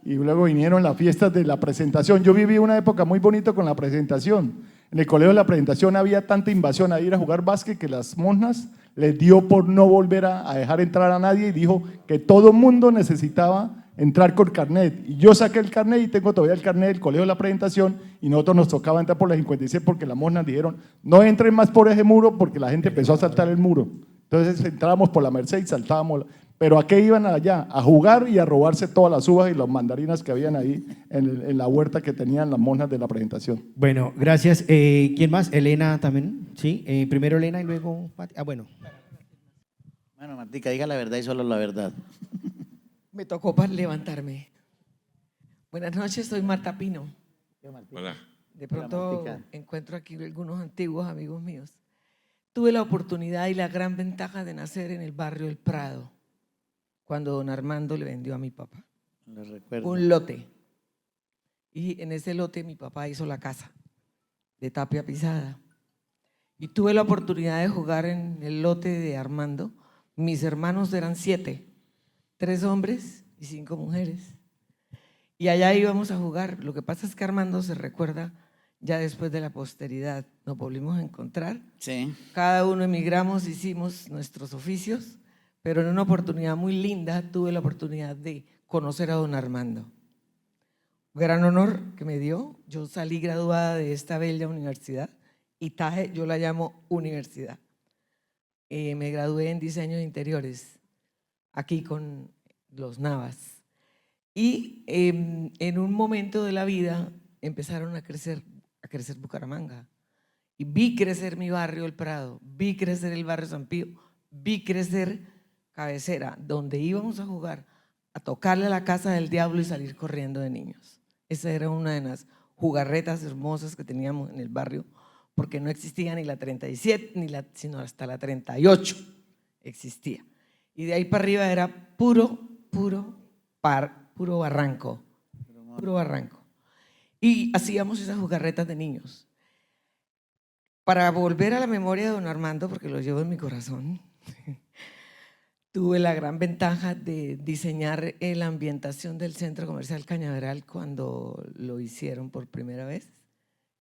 y luego vinieron las fiestas de la presentación. Yo viví una época muy bonita con la presentación. En el colegio de la presentación había tanta invasión a ir a jugar básquet que las monjas les dio por no volver a dejar entrar a nadie y dijo que todo mundo necesitaba entrar con carnet. Y yo saqué el carnet y tengo todavía el carnet del colegio de la presentación y nosotros nos tocaba entrar por la 56 porque las monjas dijeron no entren más por ese muro porque la gente empezó a saltar el muro. Entonces entrábamos por la Merced y saltábamos. ¿Pero a qué iban allá? A jugar y a robarse todas las uvas y las mandarinas que habían ahí en la huerta que tenían las monjas de la presentación. Bueno, gracias. ¿Quién más? Elena también, ¿sí? Primero Elena y luego Mati. Bueno. Bueno, Martica, diga la verdad y solo la verdad. Me tocó para levantarme. Buenas noches, soy Marta Pino. Hola. De pronto Martica. encuentro aquí algunos antiguos amigos míos. Tuve la oportunidad y la gran ventaja de nacer en el barrio El Prado, cuando don Armando le vendió a mi papá Lo recuerdo. un lote. Y en ese lote mi papá hizo la casa de tapia pisada. Y tuve la oportunidad de jugar en el lote de Armando. Mis hermanos eran 7, 3 hombres y 5 mujeres. Y allá íbamos a jugar. Lo que pasa es que Armando se recuerda ya después de la posteridad. Nos volvimos a encontrar. Sí. Cada uno emigramos, hicimos nuestros oficios, pero en una oportunidad muy linda tuve la oportunidad de conocer a don Armando. Gran honor que me dio. Yo salí graduada de esta bella universidad, Itaje, yo la llamo universidad. Me gradué en diseño de interiores, aquí con los Navas. Y en un momento de la vida empezaron a crecer Bucaramanga. Y vi crecer mi barrio, El Prado, vi crecer el barrio San Pío, vi crecer Cabecera, donde íbamos a jugar, a tocarle a la casa del diablo y salir corriendo de niños. Esa era una de las jugarretas hermosas que teníamos en el barrio, porque no existía ni la 37, sino hasta la 38 existía. Y de ahí para arriba era puro barranco, puro barranco. Y hacíamos esas jugarretas de niños. Para volver a la memoria de don Armando, porque lo llevo en mi corazón, tuve la gran ventaja de diseñar la ambientación del Centro Comercial Cañaveral cuando lo hicieron por primera vez.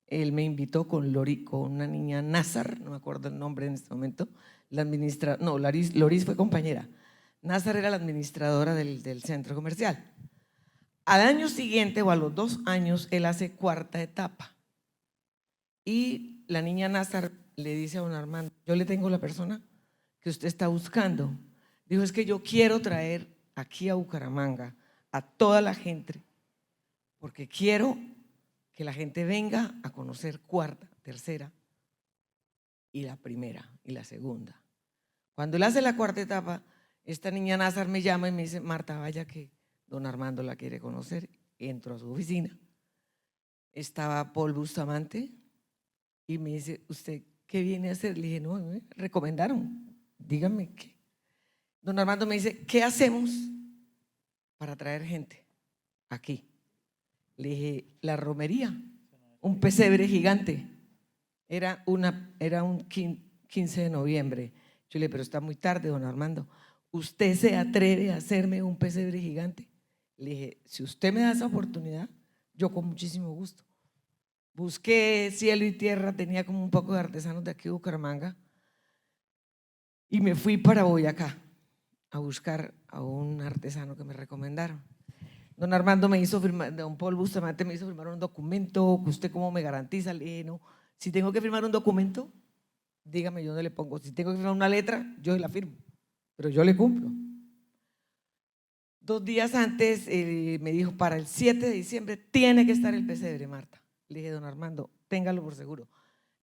Él me invitó con una niña Nazar, no me acuerdo el nombre en este momento, Loris fue compañera. Nazar era la administradora del centro comercial. Al año siguiente o a los 2 años, él hace cuarta etapa. Y la niña Nazar le dice a don Armando, yo le tengo la persona que usted está buscando. Dijo, es que yo quiero traer aquí a Bucaramanga a toda la gente, porque quiero que la gente venga a conocer cuarta, tercera y la primera y la segunda. Cuando él hace la cuarta etapa, esta niña Nazar me llama y me dice, Marta, vaya que don Armando la quiere conocer. Entro a su oficina. Estaba Paul Bustamante y me dice, ¿usted qué viene a hacer? Le dije, no, me recomendaron, dígame qué. Don Armando me dice, ¿qué hacemos para traer gente aquí? Le dije, la romería, un pesebre gigante. Era un 15 de noviembre. Yo le dije, pero está muy tarde, don Armando. ¿Usted se atreve a hacerme un pesebre gigante? Le dije, si usted me da esa oportunidad, yo con muchísimo gusto. Busqué cielo y tierra, tenía como un poco de artesanos de aquí de Bucaramanga y me fui para Boyacá a buscar a un artesano que me recomendaron. Don Armando me hizo firmar, don Paul Bustamante me hizo firmar un documento, que usted cómo me garantiza. Le dije, no, si tengo que firmar un documento, dígame, yo no le pongo. Si tengo que firmar una letra, yo la firmo, pero yo le cumplo. 2 días antes me dijo, para el 7 de diciembre tiene que estar el pesebre, Marta. Le dije, don Armando, téngalo por seguro.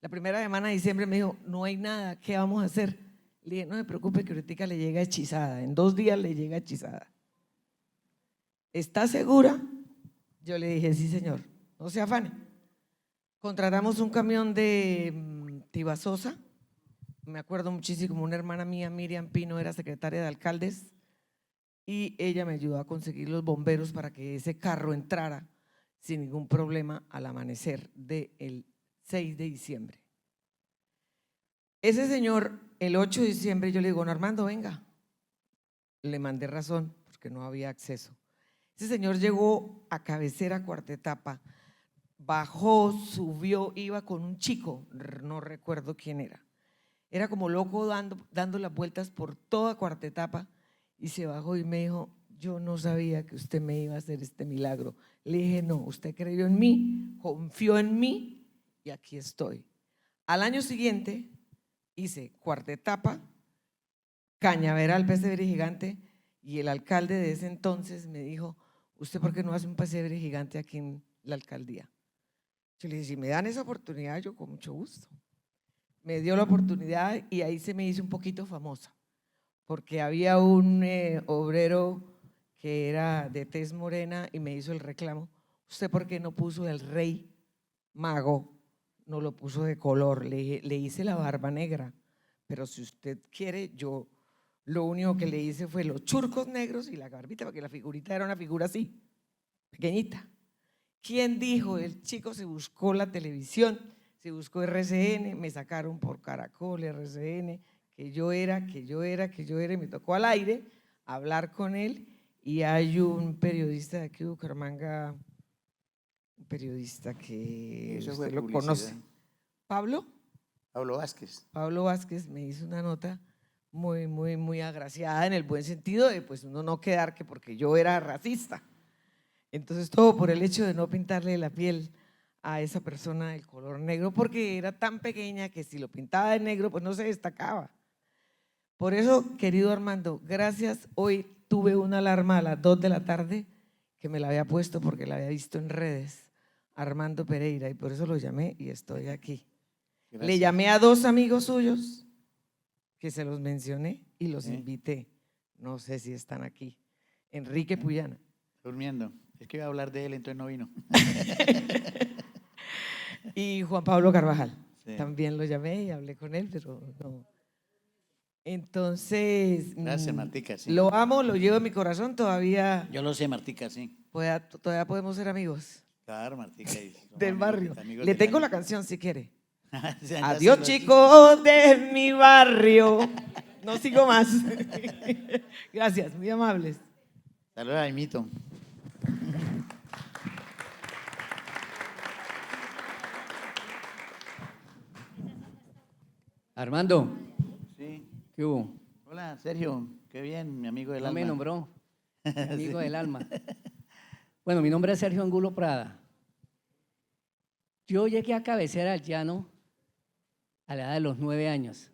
La primera semana de diciembre me dijo, no hay nada, ¿qué vamos a hacer? Le dije, no se preocupe que ahorita le llega hechizada, en 2 días le llega hechizada. ¿Está segura? Yo le dije, sí señor, no se afane. Contratamos un camión de Tibasosa, me acuerdo muchísimo, una hermana mía, Miriam Pino, era secretaria de alcaldes y ella me ayudó a conseguir los bomberos para que ese carro entrara sin ningún problema al amanecer del 6 de diciembre. Ese señor, el 8 de diciembre, yo le digo, don Armando, venga. Le mandé razón porque no había acceso. Ese señor llegó a Cabecera, cuarta etapa, bajó, subió, iba con un chico, no recuerdo quién era. Era como loco dando las vueltas por toda cuarta etapa y se bajó y me dijo, yo no sabía que usted me iba a hacer este milagro. Le dije, no, usted creyó en mí, confió en mí y aquí estoy. Al año siguiente hice cuarta etapa, Cañaveral, pesebre gigante Y el alcalde de ese entonces me dijo, ¿usted por qué no hace un pesebre gigante aquí en la alcaldía? Yo le dije, si me dan esa oportunidad, yo con mucho gusto. Me dio la oportunidad y ahí se me hizo un poquito famosa, porque había un obrero que era de tez morena y me hizo el reclamo, ¿usted por qué no puso el rey mago? No lo puso de color, le hice la barba negra, pero si usted quiere, yo lo único que le hice fue los churcos negros y la barbita, porque la figurita era una figura así, pequeñita. ¿Quién dijo? El chico se buscó la televisión, se buscó RCN, me sacaron por Caracol, RCN, que yo era, y me tocó al aire hablar con él, y hay un periodista de aquí de Bucaramanga, un periodista que Eso fue usted lo publicidad. conoce, Pablo Vázquez. Pablo Vázquez me hizo una nota muy agraciada, en el buen sentido de pues uno no quedar que porque yo era racista. Entonces todo por el hecho de no pintarle la piel a esa persona del color negro, porque era tan pequeña que si lo pintaba de negro pues no se destacaba. Por eso, querido Armando, gracias. Hoy tuve una alarma a las 2 de la tarde que me la había puesto porque la había visto en redes, Armando Pereira, y por eso lo llamé y estoy aquí. Gracias. Le llamé a 2 amigos suyos que se los mencioné y los Sí. invité. No sé si están aquí. Enrique Puyana. Durmiendo. Es que iba a hablar de él, entonces no vino. Y Juan Pablo Carvajal. Sí. También lo llamé y hablé con él, pero no. Entonces, Gracias, Martica, sí. lo amo, lo llevo en mi corazón, todavía Yo lo sé, Martica, sí. todavía podemos ser amigos Claro, Martica. y somos del amigos, barrio. amigos Le del tengo año. la canción si quiere. Ya Adiós, se lo- chicos de mi barrio. No sigo más. Gracias, muy amables. Saludos a Aimito. Armando, Sí. ¿qué hubo? Hola, Sergio. Qué bien, mi amigo del No alma. me nombró, mi amigo del alma. Bueno, mi nombre es Sergio Angulo Prada. Yo llegué a Cabecera al Llano a la edad de los 9 años,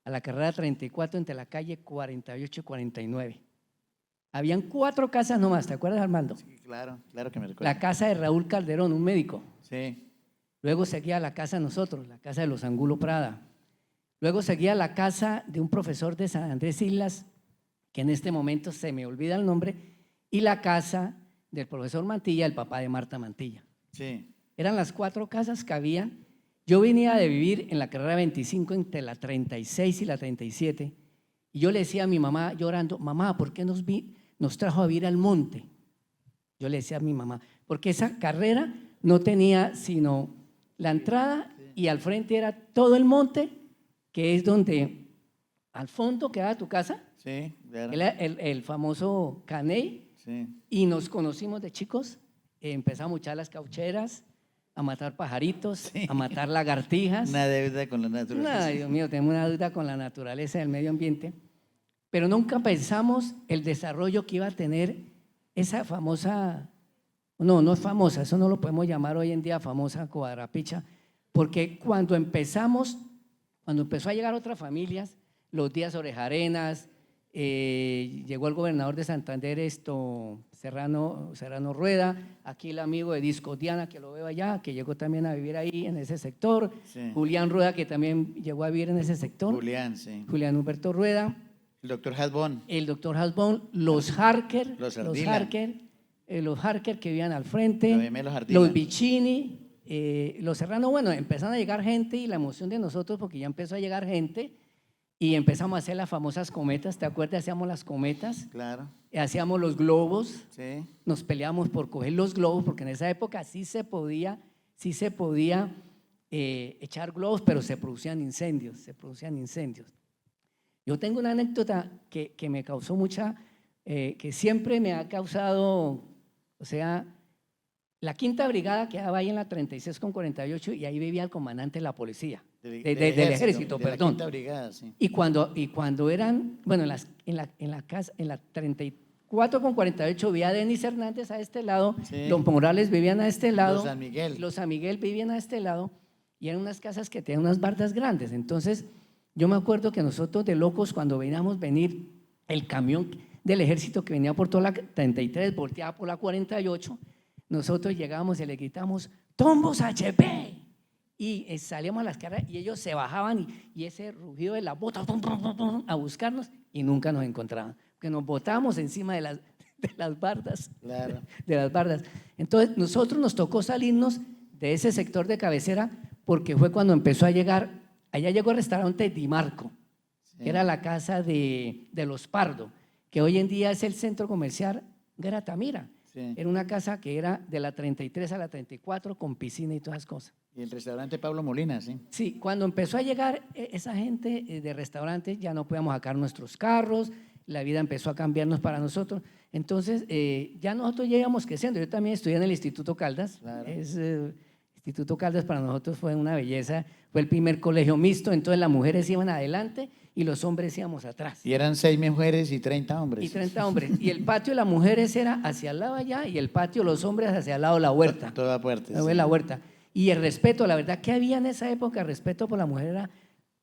a la carrera 34 entre la calle 48 y 49. Habían 4 casas nomás, ¿te acuerdas, Armando? Sí, claro, claro que me recuerdo. La casa de Raúl Calderón, un médico. Sí, Luego seguía la casa de nosotros, la casa de los Angulo Prada. Luego seguía la casa de un profesor de San Andrés Islas, que en este momento se me olvida el nombre, y la casa del profesor Mantilla, el papá de Marta Mantilla. sí. Eran las 4 casas que había. Yo venía de vivir en la carrera 25 entre la 36 y la 37, y yo le decía a mi mamá llorando, mamá, ¿por qué nos trajo a vivir al monte? Yo le decía a mi mamá, porque esa carrera no tenía sino la entrada y al frente era todo el monte, que es donde al fondo quedaba tu casa, Sí, claro. era el famoso Caney, Sí. y nos conocimos de chicos, empezamos a echar las caucheras, a matar pajaritos, Sí. a matar lagartijas. Una deuda con la naturaleza. Ay, Dios mío, tenemos una deuda con la naturaleza y el medio ambiente, pero nunca pensamos el desarrollo que iba a tener esa famosa, no es famosa, eso no lo podemos llamar hoy en día famosa Cuadrapicha, porque cuando empezó a llegar otras familias, los Díaz Orejarenas, llegó el gobernador de Santander, Serrano Rueda, aquí el amigo de Disco Diana, que lo veo allá, que llegó también a vivir ahí en ese sector, Sí. Julián Rueda, que también llegó a vivir en ese sector, Julián, sí. Julián Humberto Rueda, El doctor Hasbón. el doctor Hasbón, los Harker, Los los Ardila. Harker que vivían al frente, Los gemelos Ardila. los Vicini, los Serrano. Bueno, empezaron a llegar gente y la emoción de nosotros, porque ya empezó a llegar gente y empezamos a hacer las famosas cometas. ¿Te acuerdas? Hacíamos las cometas, Claro. hacíamos los globos, Sí. nos peleábamos por coger los globos, porque en esa época sí se podía echar globos, pero se producían incendios. Yo tengo una anécdota que me causó que siempre me ha causado, o sea, la quinta brigada quedaba ahí en la 36 con 48 y ahí vivía el comandante de la policía, del ejército, de la perdón. Quinta Brigada, sí. Y cuando eran, bueno, en la 34 con 48 vivía Denis Hernández a este lado, Sí. los Morales vivían a este lado, Los San Miguel. los San Miguel vivían a este lado, y eran unas casas que tenían unas bardas grandes. Entonces, yo me acuerdo que nosotros de locos, cuando veníamos venir el camión del ejército que venía por toda la 33, volteaba por la 48, nosotros llegábamos y le gritamos, ¡Tombos HP! Y salíamos a las caras y ellos se bajaban y ese rugido de la bota a buscarnos y nunca nos encontraban, porque nos botábamos encima de las bardas. Claro. De las bardas. Entonces, nosotros nos tocó salirnos de ese sector de cabecera porque fue cuando empezó a llegar, allá llegó el restaurante Di Marco, que era la casa de los Pardo, que hoy en día es el centro comercial Gratamira. Sí. Era una casa que era de la 33 a la 34 con piscina y todas esas cosas. Y el restaurante Pablo Molina, sí. Sí, cuando empezó a llegar esa gente de restaurantes, ya no podíamos sacar nuestros carros, la vida empezó a cambiarnos para nosotros. Entonces, ya nosotros ya íbamos creciendo. Yo también estudié en el Instituto Caldas. Claro. Instituto Caldas para nosotros fue una belleza. Fue el primer colegio mixto, entonces las mujeres iban adelante y los hombres íbamos atrás. Y eran 6 mujeres y 30 hombres. Y 30 hombres. Y el patio de las mujeres era hacia el lado allá y el patio de los hombres hacia el lado de la huerta. Toda puerta. La huerta. Y el respeto, la verdad que había en esa época, el respeto por la mujer era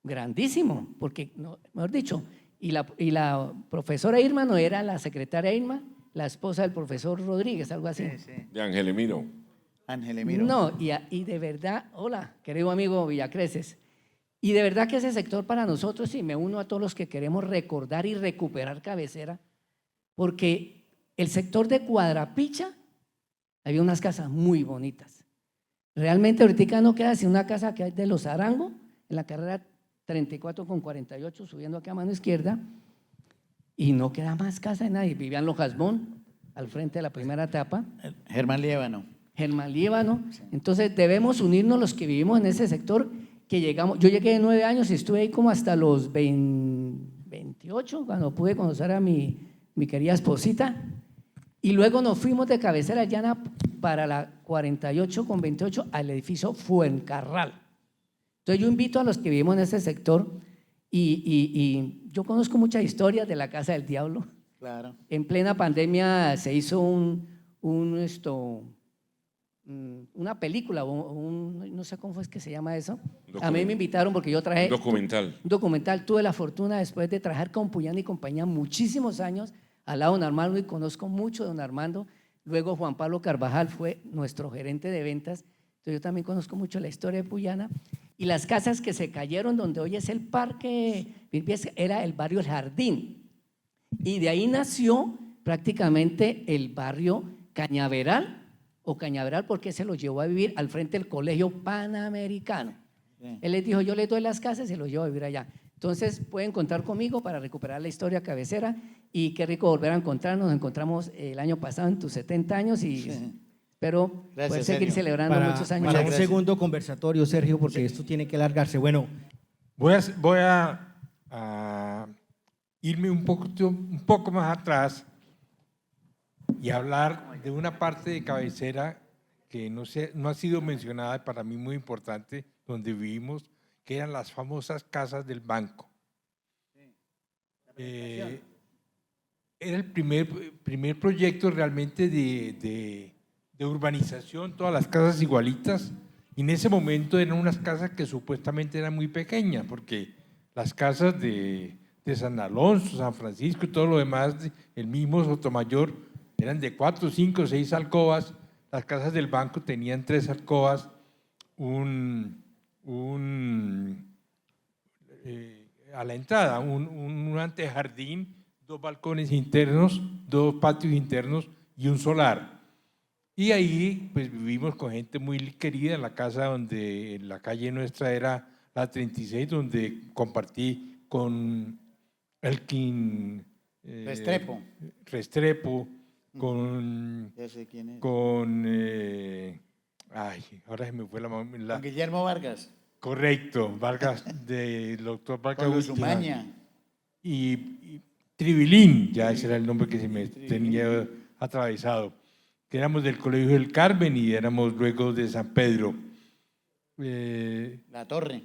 grandísimo, porque, mejor dicho, y la profesora Irma no era la secretaria Irma, la esposa del profesor Rodríguez, algo así. Sí, sí. De Ángel Emiro. Ángel Emiro. No, y de verdad, hola, querido amigo Villacreces, y de verdad que ese sector para nosotros, y me uno a todos los que queremos recordar y recuperar Cabecera, porque el sector de Cuadrapicha había unas casas muy bonitas. Realmente ahorita no queda sino una casa que hay de los Arango, en la carrera 34 con 48, subiendo aquí a mano izquierda, y no queda más casa de nadie. Vivían los Jasmón, al frente de la primera etapa. Germán Liébano. Germán Líbano. Entonces debemos unirnos los que vivimos en ese sector, que llegamos. Yo llegué de 9 años y estuve ahí como hasta los 28, cuando pude conocer a mi querida esposita. Y luego nos fuimos de Cabecera Llana para la 48 con 28 al edificio Fuencarral. Entonces yo invito a los que vivimos en ese sector y yo conozco muchas historias de la Casa del Diablo. Claro. En plena pandemia se hizo una película, no sé cómo es que se llama eso. A mí me invitaron porque yo traje Un documental. Tuve la fortuna después de trabajar con Puyán y compañía muchísimos años al lado de don Armando y conozco mucho de don Armando. Luego Juan Pablo Carvajal fue nuestro gerente de ventas. Entonces yo también conozco mucho la historia de Puyana. Y las casas que se cayeron donde hoy es el parque, era el barrio El Jardín. Y de ahí nació prácticamente el barrio Cañaveral, o Cañaveral porque se lo llevó a vivir al frente del Colegio Panamericano. Sí. Él les dijo, yo les doy las casas y se los llevo a vivir allá. Entonces pueden contar conmigo para recuperar la historia Cabecera y qué rico volver a encontrarnos. Nos encontramos el año pasado en tus 70 años y espero poder seguir celebrando muchos años. Para un segundo conversatorio, Sergio, porque esto tiene que alargarse. Bueno, voy a irme un poco más atrás y hablar de una parte de Cabecera que no ha sido mencionada, para mí muy importante, donde vivimos, que eran las famosas casas del banco. Era el primer proyecto realmente de urbanización, todas las casas igualitas, y en ese momento eran unas casas que supuestamente eran muy pequeñas, porque las casas de San Alonso, San Francisco y todo lo demás, el mismo Sotomayor, eran de 4, 5, 6 alcobas. Las casas del banco tenían 3 alcobas, a la entrada, un antejardín, 2 balcones internos, 2 patios internos y un solar. Y ahí pues vivimos con gente muy querida en la casa donde la calle nuestra era la 36, donde compartí con Elkin Restrepo, con ahora se me fue con Guillermo Vargas. Correcto, Vargas, del doctor Vargas. Con Usumaña. Y Tribilín, ya ese era el nombre que se me tenía atravesado, que éramos del Colegio del Carmen y éramos luego de San Pedro. La Torre.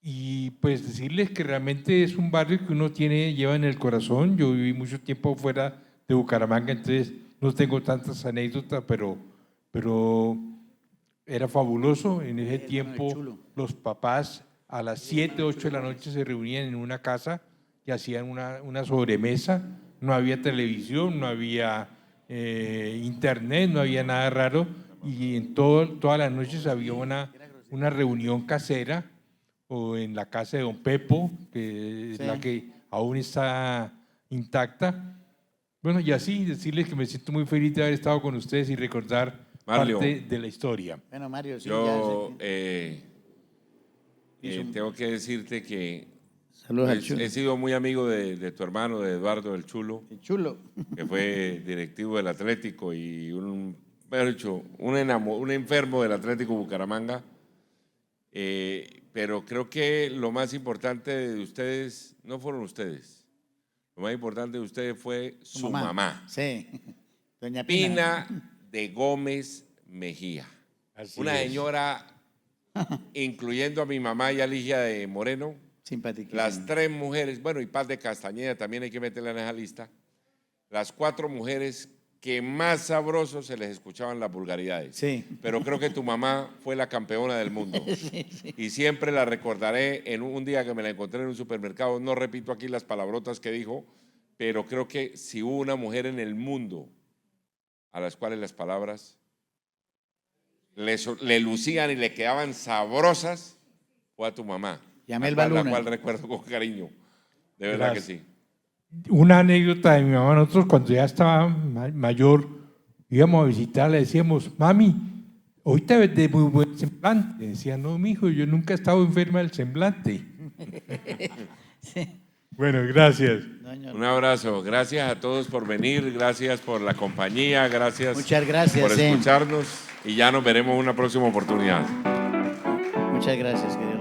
Y pues decirles que realmente es un barrio que uno lleva en el corazón. Yo viví mucho tiempo fuera de Bucaramanga, entonces no tengo tantas anécdotas, pero era fabuloso. En ese tiempo los papás a las 7, 8 de la noche se reunían en una casa que hacían una sobremesa, no había televisión, no había internet, no había nada raro, y en todas las noches había una reunión casera o en la casa de don Pepo, que es la que aún está intacta. Bueno, y así decirles que me siento muy feliz de haber estado con ustedes y recordar Mario, parte de la historia. Bueno, Mario, sí, yo ya sé tengo que decirte que saludos al Chulo. he sido muy amigo de tu hermano, de Eduardo el Chulo, El Chulo. que fue directivo del Atlético y mejor dicho, un enfermo del Atlético Bucaramanga. Pero creo que lo más importante de ustedes no fueron ustedes. Lo más importante de ustedes fue su mamá. Sí, doña Pina de Gómez Mejía. Así Una es. señora, incluyendo a mi mamá y a Ligia de Moreno, Simpática. las 3 mujeres, bueno, y Paz de Castañeda también hay que meterla en esa lista, las 4 mujeres que más sabrosos se les escuchaban las vulgaridades. Sí. Pero creo que tu mamá fue la campeona del mundo. Y siempre la recordaré en un día que me la encontré en un supermercado. No repito aquí las palabrotas que dijo, pero creo que si hubo una mujer en el mundo a las cuales las palabras le lucían y le quedaban sabrosas, fue a tu mamá. Yamelba la Luna. cual recuerdo con cariño. De verdad Gracias. que sí. Una anécdota de mi mamá, nosotros cuando ya estaba mayor, íbamos a visitarla, le decíamos, mami, hoy te ves de muy buen semblante. Decía, no, mijo, yo nunca he estado enferma del semblante. Sí. Bueno, gracias. Un abrazo. Gracias a todos por venir, gracias por la compañía, gracias, Muchas gracias, por escucharnos y ya nos veremos en una próxima oportunidad. Muchas gracias, querido.